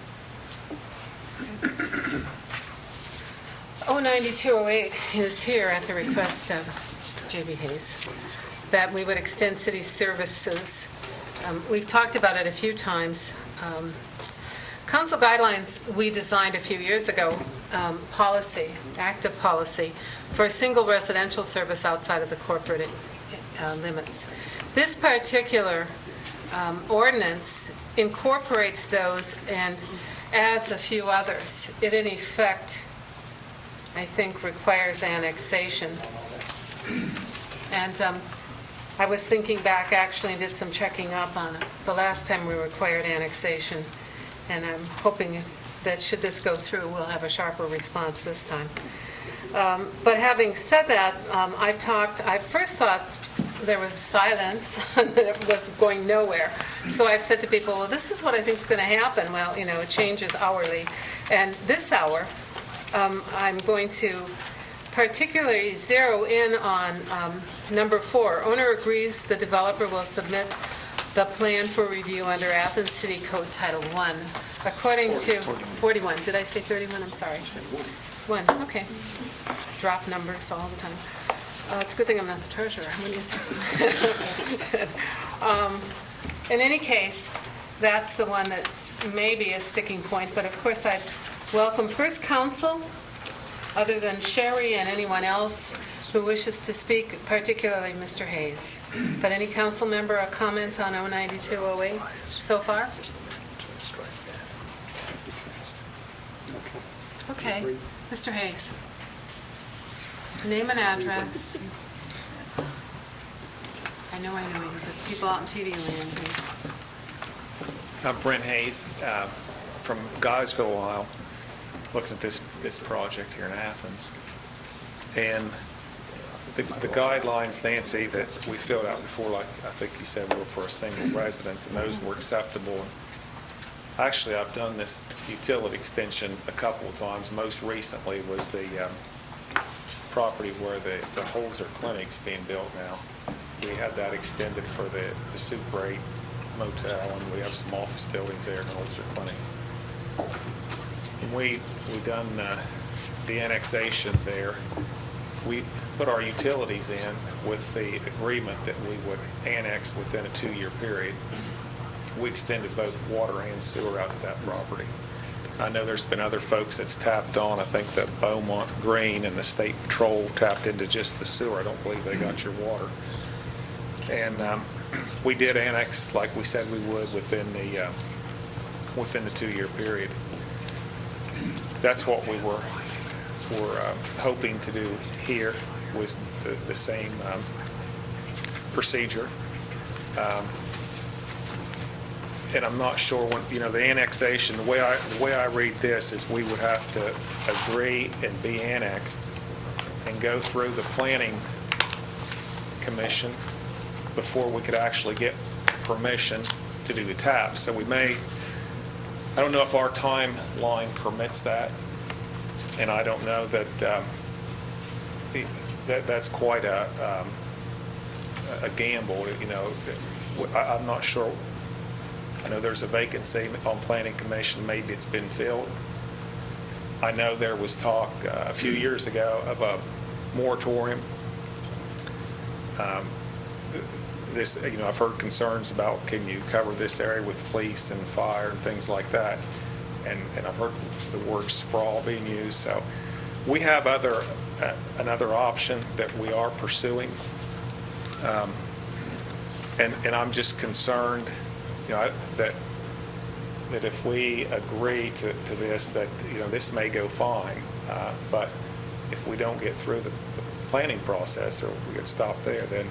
09208 is here at the request of J.B. Hayes, that we would extend city services. We've talked about it a few times. Council guidelines we designed a few years ago, active policy, for a single residential service outside of the corporate limits. This particular ordinance incorporates those and adds a few others. It, in effect, I think, requires annexation. And I was thinking back, actually, and did some checking up on it. The last time we required annexation, and I'm hoping that should this go through, we'll have a sharper response this time. But having said that, I first thought there was silence, and that it was going nowhere. So I've said to people, well, this is what I think is going to happen. Well, it changes hourly. And this hour, I'm going to particularly zero in on number 4. Owner agrees the developer will submit the plan for review under Athens City Code Title 1. According to 41. Did I say 31? I'm sorry. 1. Okay. Drop numbers all the time. It's a good thing I'm not the treasurer. Wouldn't you say? In any case, that's the one that's maybe a sticking point. But of course, I'd welcome first counsel, other than Sherry and anyone else who wishes to speak, particularly Mr. Hayes. But any council member or comments on 09208 so far? Okay. Mr. Hayes. Name and address. I know you, but people out in TV land here. I'm Brent Hayes from Guysville, Ohio, looking at this project here in Athens. And the guidelines, Nancy, that we filled out before, like I think you said, were for a single residence, and those were acceptable. Actually, I've done this utility extension a couple of times. Most recently was the property where the Holzer Clinic's being built now. We had that extended for the Super 8 motel, and we have some office buildings there in Holzer Clinic. When we done the annexation there, we put our utilities in with the agreement that we would annex within a 2-year period. We extended both water and sewer out to that property. I know there's been other folks that's tapped on. I think that Beaumont Green and the State Patrol tapped into just the sewer. I don't believe they got your water. And we did annex like we said we would within the 2-year period. That's what we were hoping to do here, was the same procedure. And I'm not sure when, the annexation, the way I read this is we would have to agree and be annexed and go through the planning commission before we could actually get permission to do the tap. So I don't know if our timeline permits that, and I don't know that that's quite a gamble. I'm not sure. I know there's a vacancy on Planning Commission. Maybe it's been filled. I know there was talk a few years ago of a moratorium. I've heard concerns about, can you cover this area with police and fire and things like that, and I've heard the word sprawl being used. So we have another option that we are pursuing, and I'm just concerned, that that if we agree to this, that, this may go fine, but if we don't get through the planning process, or we get stopped there, then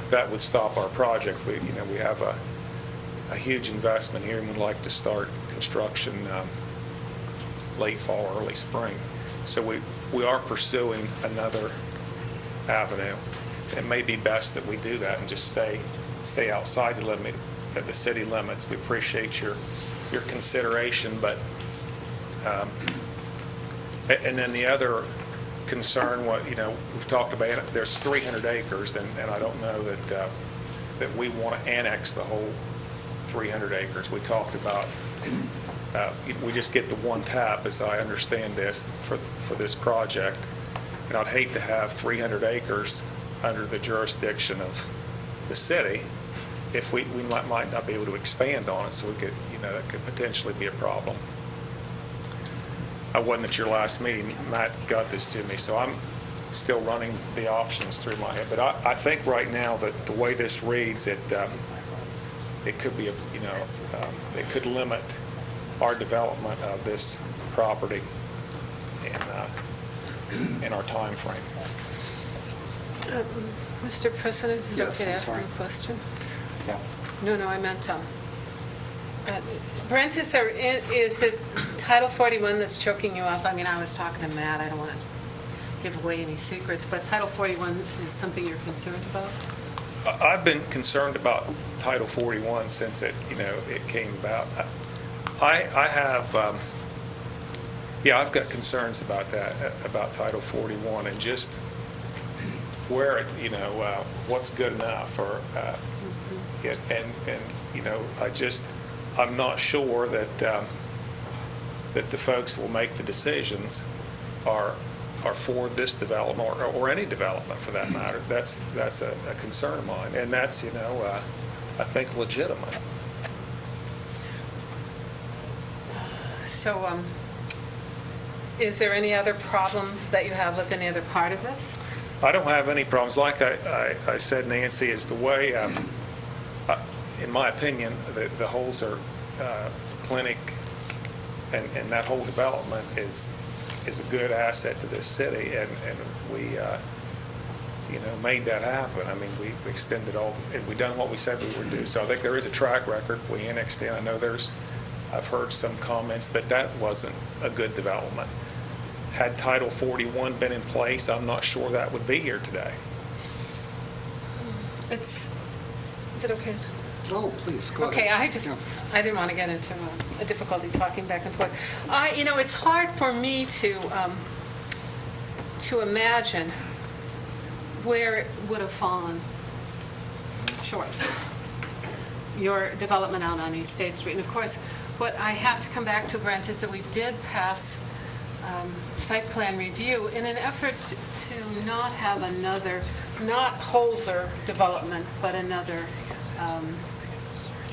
that would stop our project. We have a huge investment here, and would like to start construction late fall, early spring. So we are pursuing another avenue. It may be best that we do that and just stay outside the limit of the city limits. We appreciate your consideration, but and then the other concern, we've talked about it, there's 300 acres, and I don't know that we want to annex the whole 300 acres. We talked about we just get the one tap, as I understand this, for this project, and I'd hate to have 300 acres under the jurisdiction of the city if we might not be able to expand on it, so we could, that could potentially be a problem. I wasn't at your last meeting. Matt got this to me, so I'm still running the options through my head. But I think right now that the way this reads, it could be it could limit our development of this property in our time frame. Mr. President, is it Yes, okay to I'm ask sorry. him a question? Yeah. No, I meant, Brent, is it Title 41 that's choking you up? I mean, I was talking to Matt, I don't want to give away any secrets, but Title 41 is something you're concerned about? I've been concerned about Title 41 since it came about. I have, I've got concerns about that, about Title 41, and just where what's good enough, or I'm not sure that that the folks who will make the decisions are for this development, or any development for that matter. That's a concern of mine, and that's I think legitimate. So, is there any other problem that you have with any other part of this? I don't have any problems. Like I said, Nancy, is the way, in my opinion, the Holzer Clinic and that whole development is a good asset to this city, and we made that happen. I mean, we extended and we done what we said we would do. So I think there is a track record. We annexed in. I know I've heard some comments that wasn't a good development. Had Title 41 been in place, I'm not sure that would be here today. Is it okay? Oh, please, go Okay, ahead. I didn't want to get into a difficulty talking back and forth. It's hard for me to imagine where it would have fallen short. Your development out on East State Street. And of course, what I have to come back to, Brent, is that we did pass site plan review in an effort to not have another, not Holzer development, but another,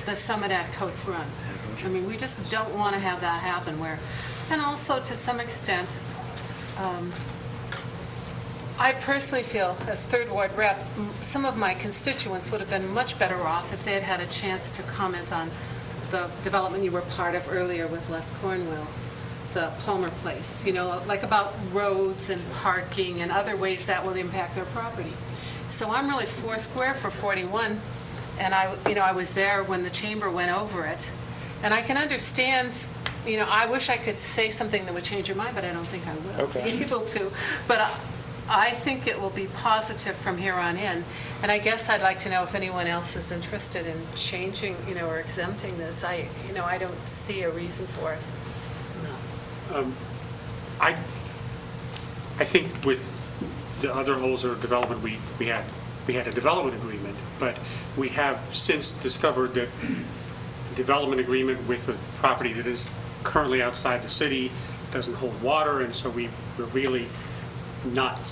the Summit at Coates Run. I mean, we just don't want to have that happen where, and also to some extent, I personally feel, as Third Ward rep, some of my constituents would have been much better off if they had had a chance to comment on the development you were part of earlier with Les Cornwell, the Palmer Place, like about roads and parking and other ways that will impact their property. So I'm really foursquare for 41, and I was there when the chamber went over it, and I can understand. I wish I could say something that would change your mind, but I don't think I will be able to. But I think it will be positive from here on in, and I guess I'd like to know if anyone else is interested in changing, or exempting this. I don't see a reason for it. I think with the other Holzer development, we had a development agreement, but we have since discovered that development agreement with a property that is currently outside the city doesn't hold water, and so we're really not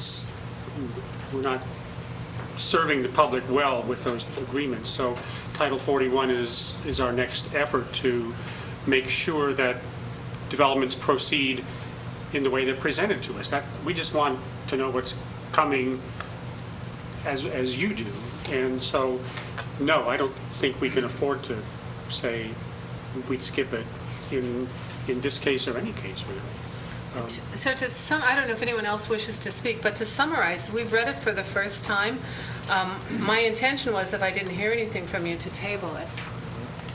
serving the public well with those agreements. So Title 41 is our next effort to make sure that developments proceed in the way they're presented to us. That we just want to know what's coming as you do. And so, no, I don't think we can afford to say we'd skip it in this case or any case, really. So I don't know if anyone else wishes to speak, but to summarize, we've read it for the first time. My intention was, if I didn't hear anything from you, to table it.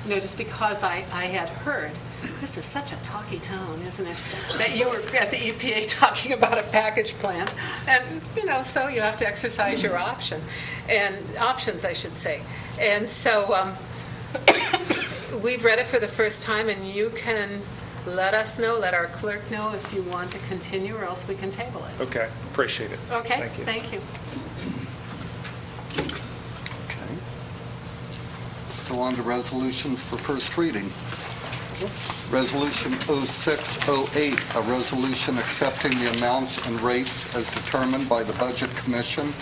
Just because I had heard, this is such a talky tone, isn't it? That you were at the EPA talking about a package plant. And, so you have to exercise your options, I should say. And so we've read it for the first time, and you can let us know, let our clerk know if you want to continue, or else we can table it. Okay, appreciate it. Okay, Thank you. thank you. Okay. So on to resolutions for first reading. Resolution 0608, a resolution accepting the amounts and rates as determined by the Budget Commission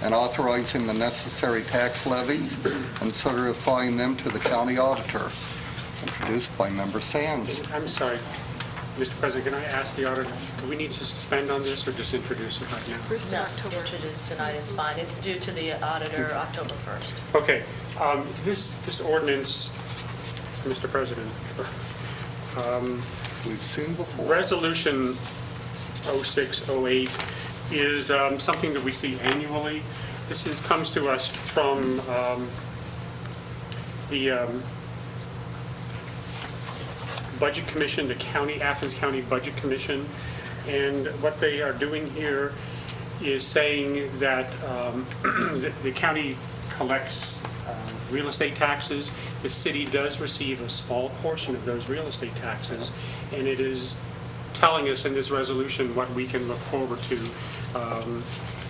and authorizing the necessary tax levies and certifying them to the county auditor. Introduced by Member Sands. I'm sorry, Mr. President, can I ask the auditor, do we need to suspend on this or just introduce it right now? First No, October. introduced tonight is fine. It's due to the auditor October 1st. Okay, this ordinance, Mr. President, we've seen before. Resolution 0608 is something that we see annually. This comes to us from the Budget Commission, the Athens County Budget Commission, and what they are doing here is saying that the county collects real estate taxes. The city does receive a small portion of those real estate taxes, and it is telling us in this resolution what we can look forward to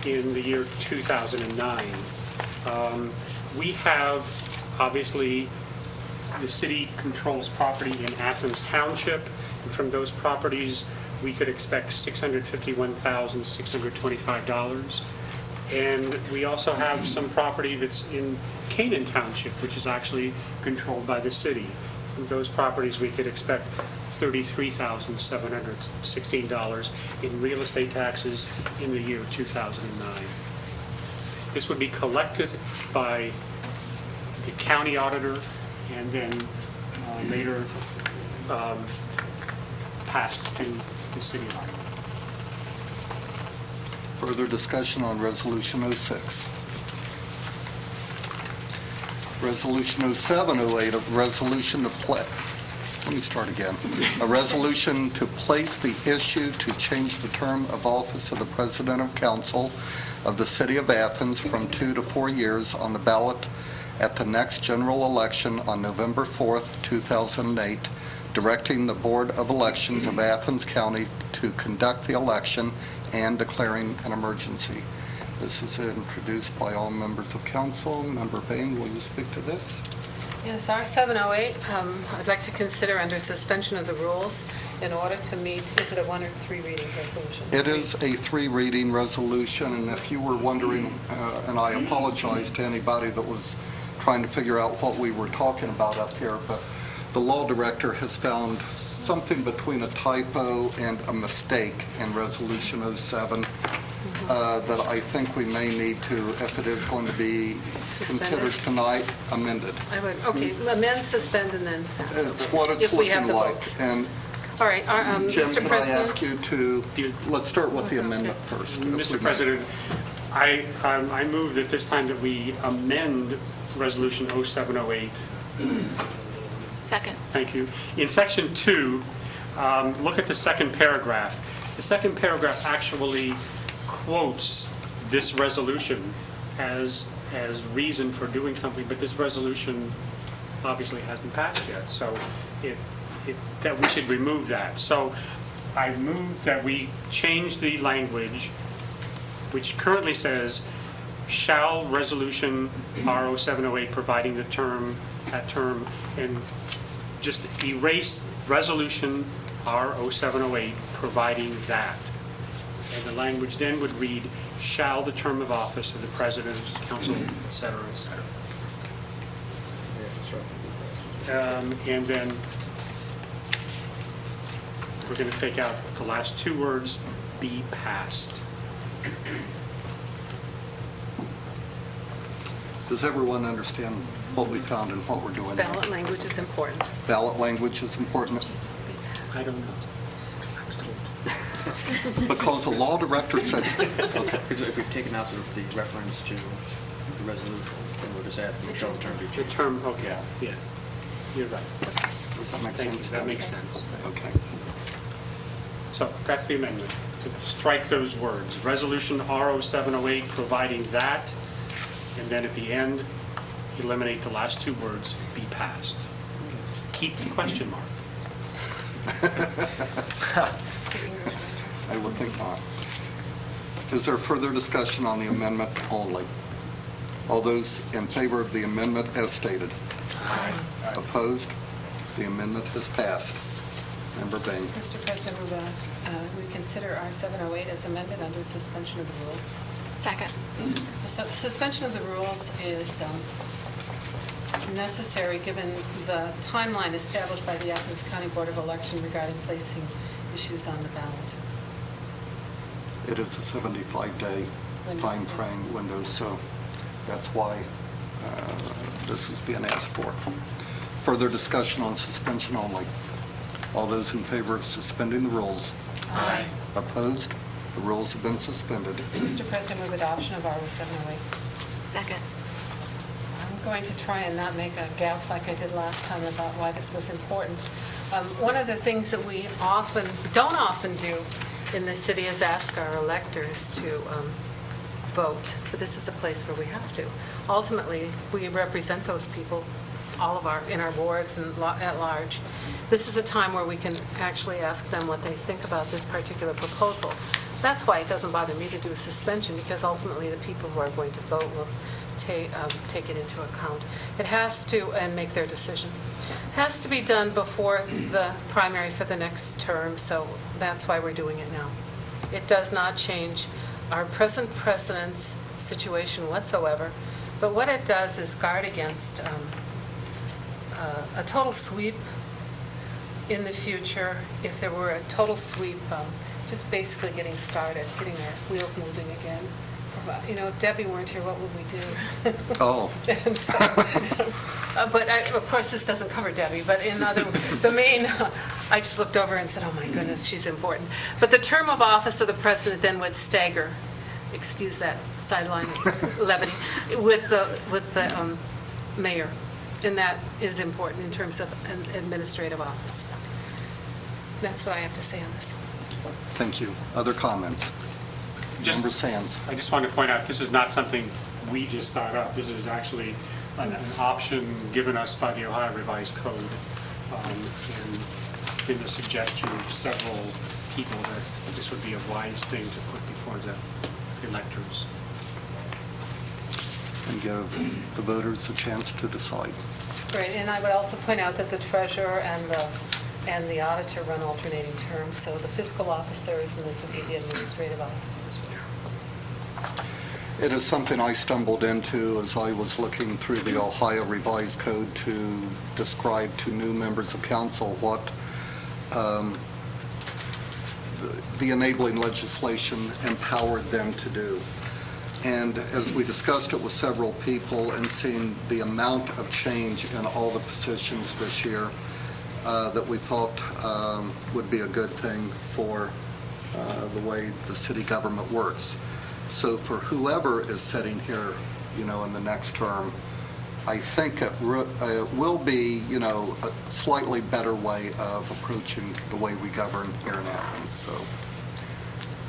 in the year 2009. We have, obviously, the city controls property in Athens Township, and from those properties, we could expect $651,625. And we also have some property that's in Canaan Township, which is actually controlled by the city. From those properties, we could expect $33,716 in real estate taxes in the year 2009. This would be collected by the county auditor and then later passed to the city auditor. Further discussion on Resolution 06. Resolution 0708, a resolution to a resolution to place the issue to change the term of office of the President of Council of the City of Athens from 2 to 4 years on the ballot at the next general election on November 4th, 2008, directing the Board of Elections of Athens County to conduct the election and declaring an emergency. This is introduced by all members of council. Member Bain, will you speak to this? Yes, R708, I'd like to consider under suspension of the rules in order to meet, is it a 1 or 3 reading resolution? It is a 3 reading resolution, and if you were wondering, and I apologize to anybody that was trying to figure out what we were talking about up here, but the law director has found something between a typo and a mistake in Resolution 07 that I think we may need to, if it is going to be considered tonight, amended. I would, okay, amend, suspend, and then pass. It's what it's If we have looking the like. votes. And All right, Jim, Mr. can I President? ask you to, let's start with the amendment first. if we Mr. may. President, I move that this time that we amend Resolution 0708. Second. Thank you. In Section 2, look at the second paragraph. The second paragraph actually quotes this resolution as reason for doing something, but this resolution obviously hasn't passed yet, so that we should remove that. So I move that we change the language, which currently says, shall resolution R0708 providing that term, and just erase resolution R0708 providing that. And the language then would read, shall the term of office of the President, Council, et cetera, et cetera. And then we're going to take out the last 2 words, be passed. Does everyone understand what we found and what we're doing now? Ballot language is important. Ballot language is important I don't know. because the law director said, okay. Because if we've taken out the reference to the resolution, then we're just asking to show the term to The term, okay, yeah. You're right. Does that make Thank you, sense? that makes sense. Okay. So that's the amendment, to strike those words. Resolution RO708, providing that, and then at the end, eliminate the last two words, be passed. Keep the question mark. I would think not. Is there further discussion on the amendment only? All those in favor of the amendment as stated? Aye. Opposed? The amendment has passed. Member Bain. Mr. President, we consider R708 as amended under suspension of the rules. Second. The suspension of the rules is necessary given the timeline established by the Athens County Board of Election regarding placing issues on the ballot. It is a 75-day time frame window, so that's why this is being asked for. Further discussion on suspension only. All those in favor of suspending the rules? Aye. Opposed? The rules have been suspended. Mr. President, move adoption of R708. Second. I'm going to try and not make a gaffe like I did last time about why this was important. One of the things that we don't often do in this city is ask our electors to vote, but this is a place where we have to. Ultimately, we represent those people, in our wards and at large. This is a time where we can actually ask them what they think about this particular proposal. That's why it doesn't bother me to do a suspension, because ultimately the people who are going to vote will take it into account. It has to, and make their decision. It has to be done before the primary for the next term, so that's why we're doing it now. It does not change our present president's situation whatsoever, but what it does is guard against a total sweep in the future. If there were a total sweep, just basically getting started, getting our wheels moving again. If Debbie weren't here, what would we do? Oh. And so, but of course, this doesn't cover Debbie, but I just looked over and said, oh my goodness, she's important. But the term of office of the president then would stagger, excuse that sideline levity, with the mayor. And that is important in terms of an administrative office. That's what I have to say on this. Thank you. Other comments? Member Sands. I just wanted to point out, this is not something we just thought up. This is actually an option given us by the Ohio Revised Code, and been the suggestion of several people that this would be a wise thing to put before the electors. And give the voters a chance to decide. Right, and I would also point out that the treasurer and the auditor run alternating terms, so the fiscal officers, and this would be the administrative officers. It is something I stumbled into as I was looking through the Ohio Revised Code to describe to new members of council what the enabling legislation empowered them to do. And as we discussed it with several people and seeing the amount of change in all the positions this year, that we thought would be a good thing for the way the city government works. So for whoever is sitting here, in the next term, I think it will be, a slightly better way of approaching the way we govern here in Athens. So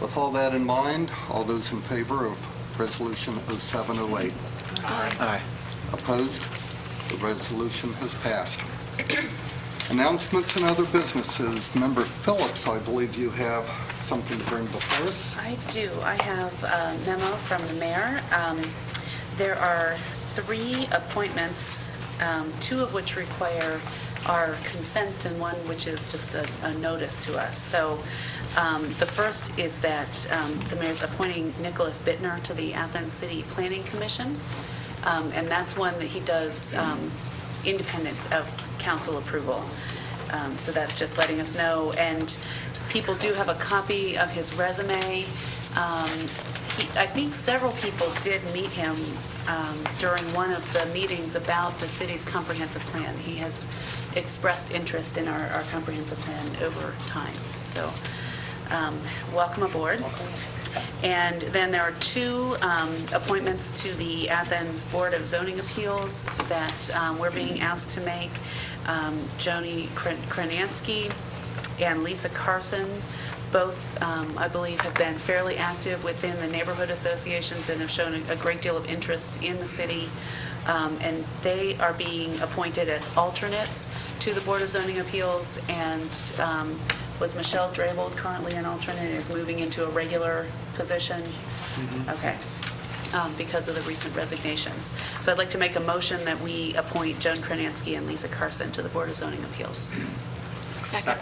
with all that in mind, all those in favor of Resolution 0708? Aye. Opposed? The resolution has passed. Announcements and other businesses. Member Phillips, I believe you have something to bring before us. I do. I have a memo from the mayor. There are 3 appointments, 2 of which require our consent and one which is just a notice to us. So the first is that the mayor's appointing Nicholas Bittner to the Athens City Planning Commission, and that's one that he does independent of council approval. So that's just letting us know. And people do have a copy of his resume. I think several people did meet him during one of the meetings about the city's comprehensive plan. He has expressed interest in our comprehensive plan over time. So, welcome aboard. And then there are two appointments to the Athens Board of Zoning Appeals that we're being asked to make. Joni Kranansky and Lisa Carson, both, I believe, have been fairly active within the neighborhood associations and have shown a great deal of interest in the city. And they are being appointed as alternates to the Board of Zoning Appeals. And was Michelle Draybold currently an alternate and is moving into a regular position? Mm-hmm. Okay. Because of the recent resignations. So I'd like to make a motion that we appoint Joan Kranansky and Lisa Carson to the Board of Zoning Appeals. Second.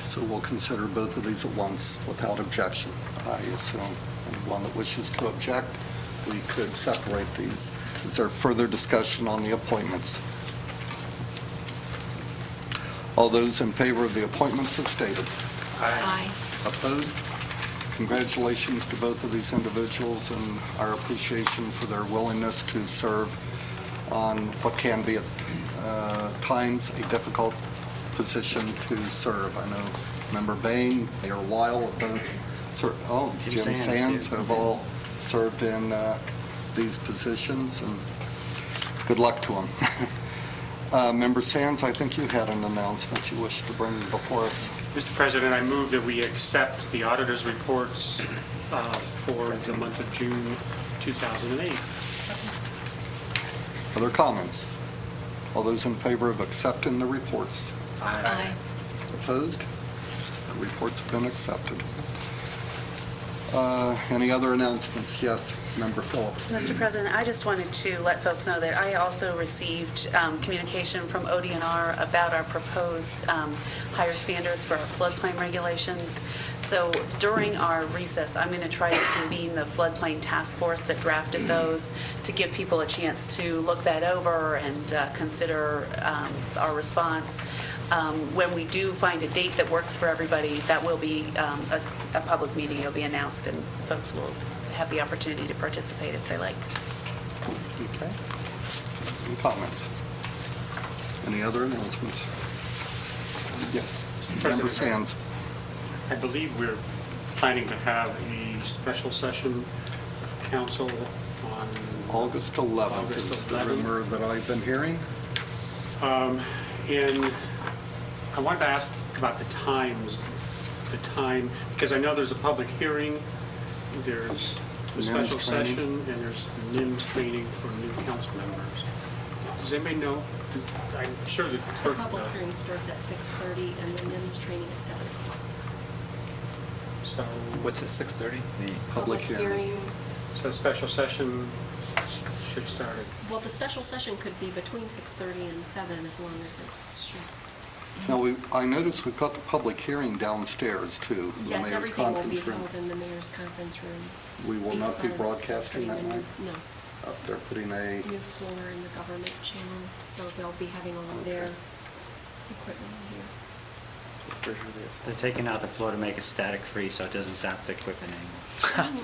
So we'll consider both of these at once without objection. I assume anyone that wishes to object, we could separate these. Is there further discussion on the appointments? All those in favor of the appointments as stated? Aye. Opposed? Congratulations to both of these individuals and our appreciation for their willingness to serve on what can be at times a difficult position to serve. I know Member Bain, Mayor Weil have both Jim Sands have all served in these positions, and good luck to them. Member Sands, I think you had an announcement you wished to bring before us. Mr. President, I move that we accept the auditor's reports for the month of June 2008. Other comments? All those in favor of accepting the reports? Aye. Opposed? The reports have been accepted. Any other announcements? Yes, Member Phillips. Mr. President, I just wanted to let folks know that I also received communication from ODNR about our proposed higher standards for our floodplain regulations. So during our recess, I'm going to try to convene the floodplain task force that drafted those to give people a chance to look that over and consider our response. When we do find a date that works for everybody, that will be a public meeting. It'll be announced, and folks will have the opportunity to participate if they like. Okay. Any comments? Any other announcements? Yes. Member Sands. I believe we're planning to have a special session council on August 11th is the rumor that I've been hearing. And I wanted to ask about the time, because I know there's a public hearing, there's the special session, and there's NIMS training for new council members. Does anybody know? I'm sure that the public hearing starts at 6:30 and the NIMS training at 7 o'clock. So what's at 6:30? The public hearing. So the special session should start at... Well, the special session could be between 6:30 and 7 as long as it's short. Now, I noticed we've got the public hearing downstairs, too. The Yes, mayor's everything will be conference room. held in the mayor's conference room. We will not be because broadcasting they're that putting night? No. They're putting a... New floor in the government channel, so they'll be having all of their equipment here. They're taking out the floor to make it static free so it doesn't zap the equipment anymore.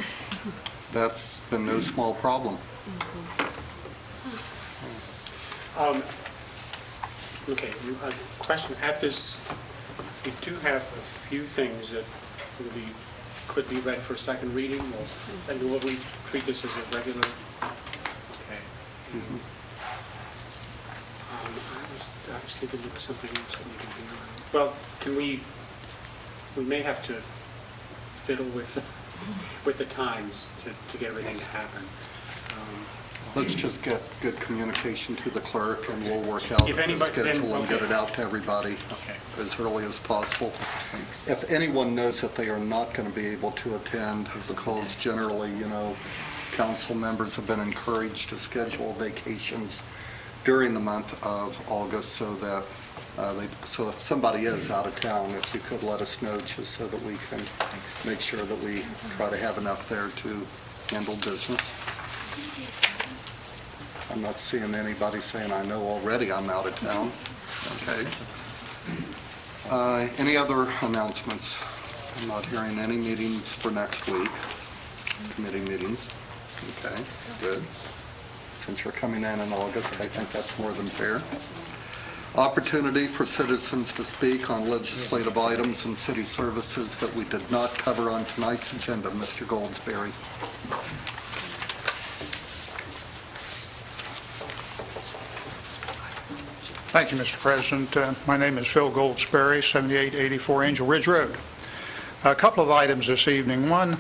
That's been no small problem. Okay, a question. At this, we do have a few things that could be read for second reading, and will we treat this as a regular? Okay. I was thinking there was something else that we can do. Well, we may have to fiddle with the times to get everything to happen. Let's just get good communication to the clerk, and we'll work out the schedule and get it out to everybody as early as possible. If anyone knows that they are not going to be able to attend, because generally, council members have been encouraged to schedule vacations during the month of August, so that so if somebody is out of town, if you could let us know, just so that we can make sure that we try to have enough there to handle business. I'm not seeing anybody saying, I know already I'm out of town. Okay. Any other announcements? I'm not hearing any meetings for next week, committee meetings. Okay, good. Since you're coming in August, I think that's more than fair. Opportunity for citizens to speak on legislative items and city services that we did not cover on tonight's agenda. Mr. Goldsberry. Thank you, Mr. President. My name is Phil Goldsberry, 7884 Angel Ridge Road. A couple of items this evening. One,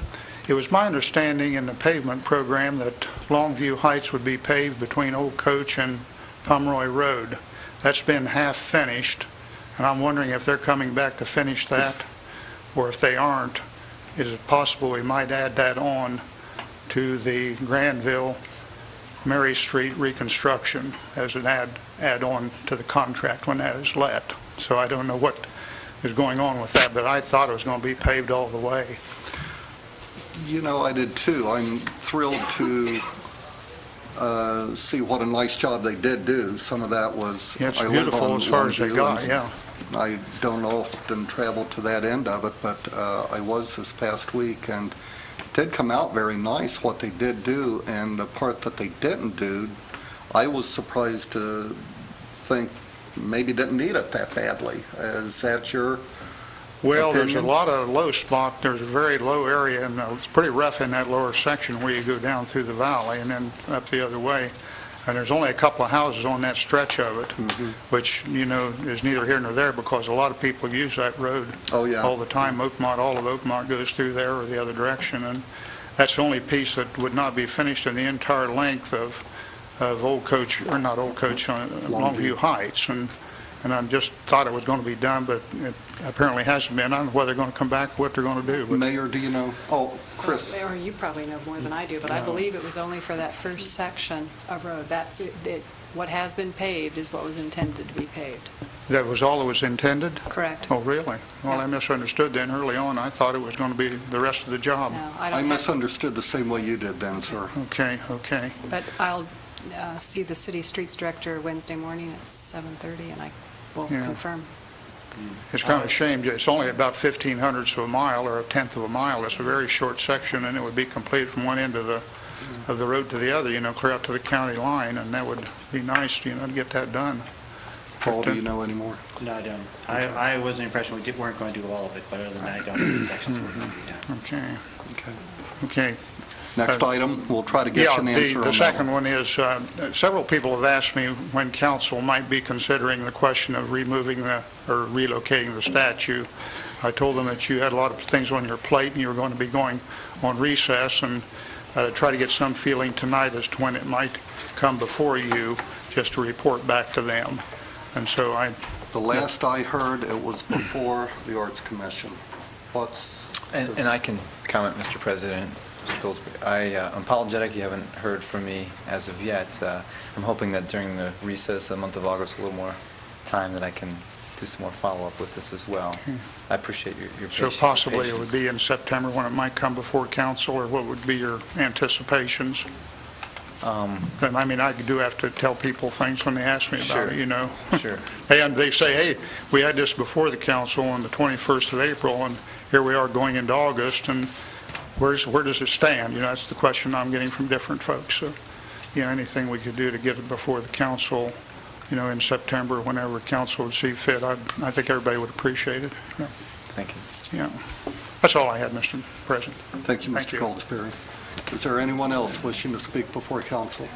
it was my understanding in the pavement program that Longview Heights would be paved between Old Coach and Pomeroy Road. That's been half finished, and I'm wondering if they're coming back to finish that, or if they aren't, is it possible we might add that on to the Granville Mary Street reconstruction as an add-on to the contract when that is let. So I don't know what is going on with that, but I thought it was going to be paved all the way. You know, I did too. I'm thrilled to see what a nice job they did do. Some of that was... Yeah, it's I beautiful live on as far as they Longview, got, and yeah. I don't often travel to that end of it, but I was this past week, and it did come out very nice what they did do, and the part that they didn't do, I was surprised to think maybe didn't need it that badly. Is that your Well, opinion? there's a lot of low spot. There's a very low area, and it's pretty rough in that lower section where you go down through the valley and then up the other way. And there's only a couple of houses on that stretch of it, which, you know, is neither here nor there because a lot of people use that road all the time. Oakmont, all of Oakmont goes through there or the other direction. And that's the only piece that would not be finished in the entire length of Old Coach, or not Old Coach, Longview Heights. And I just thought it was going to be done, but it apparently hasn't been. I don't know whether they're going to come back, what they're going to do. But Mayor, do you know? Oh, Chris. Or you probably know more than I do, but I believe it was only for that first section of road. That's it. What has been paved is what was intended to be paved. that was all it was intended? Correct. Oh, really? Well, I misunderstood then early on. I thought it was going to be the rest of the job. No, I misunderstood the same way you did then, sir. Okay, okay. But I'll see the city streets director Wednesday morning at 7:30, and I will Yeah. confirm. It's kind of a shame. It's only about 0.15 of a mile or 1/10 of a mile. It's a very short section, and it would be complete from one end of the road to the other, you know, clear out to the county line, and that would be nice, you know, to get that done. Paul, do you know any more? No, I don't. I was the impression we weren't going to do all of it, but other than that, I don't know the sections were going to be done. Okay. Okay. Next item, we'll try to get you an answer on The that second one is, several people have asked me when council might be considering the question of removing or relocating the statue. I told them that you had a lot of things on your plate and you were going to be going on recess, and try to get some feeling tonight as to when it might come before you, just to report back to them. And so The last I heard, it was before the Arts Commission. And I can comment, Mr. President. Mr. Goldsberry, I'm apologetic you haven't heard from me as of yet. I'm hoping that during the recess of the month of August, a little more time, that I can do some more follow-up with this as well. I appreciate your So patience. possibly it would be in September when it might come before council, or what would be your anticipations? I mean, I do have to tell people things when they ask me about it, you know. Sure. And they say, hey, we had this before the council on the 21st of April, and here we are going into August, and where does it stand? You know, that's the question I'm getting from different folks. So, you know, anything we could do to get it before the council, you know, in September, whenever council would see fit, I think everybody would appreciate it. Yeah. Thank you. Yeah. That's all I had, Mr. President. Thank you, Mr. Goldsberry. Is there anyone else wishing to speak before council?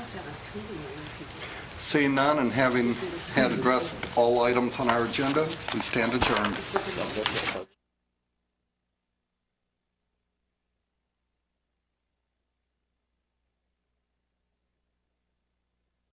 Seeing none and having had addressed all items on our agenda, we stand adjourned.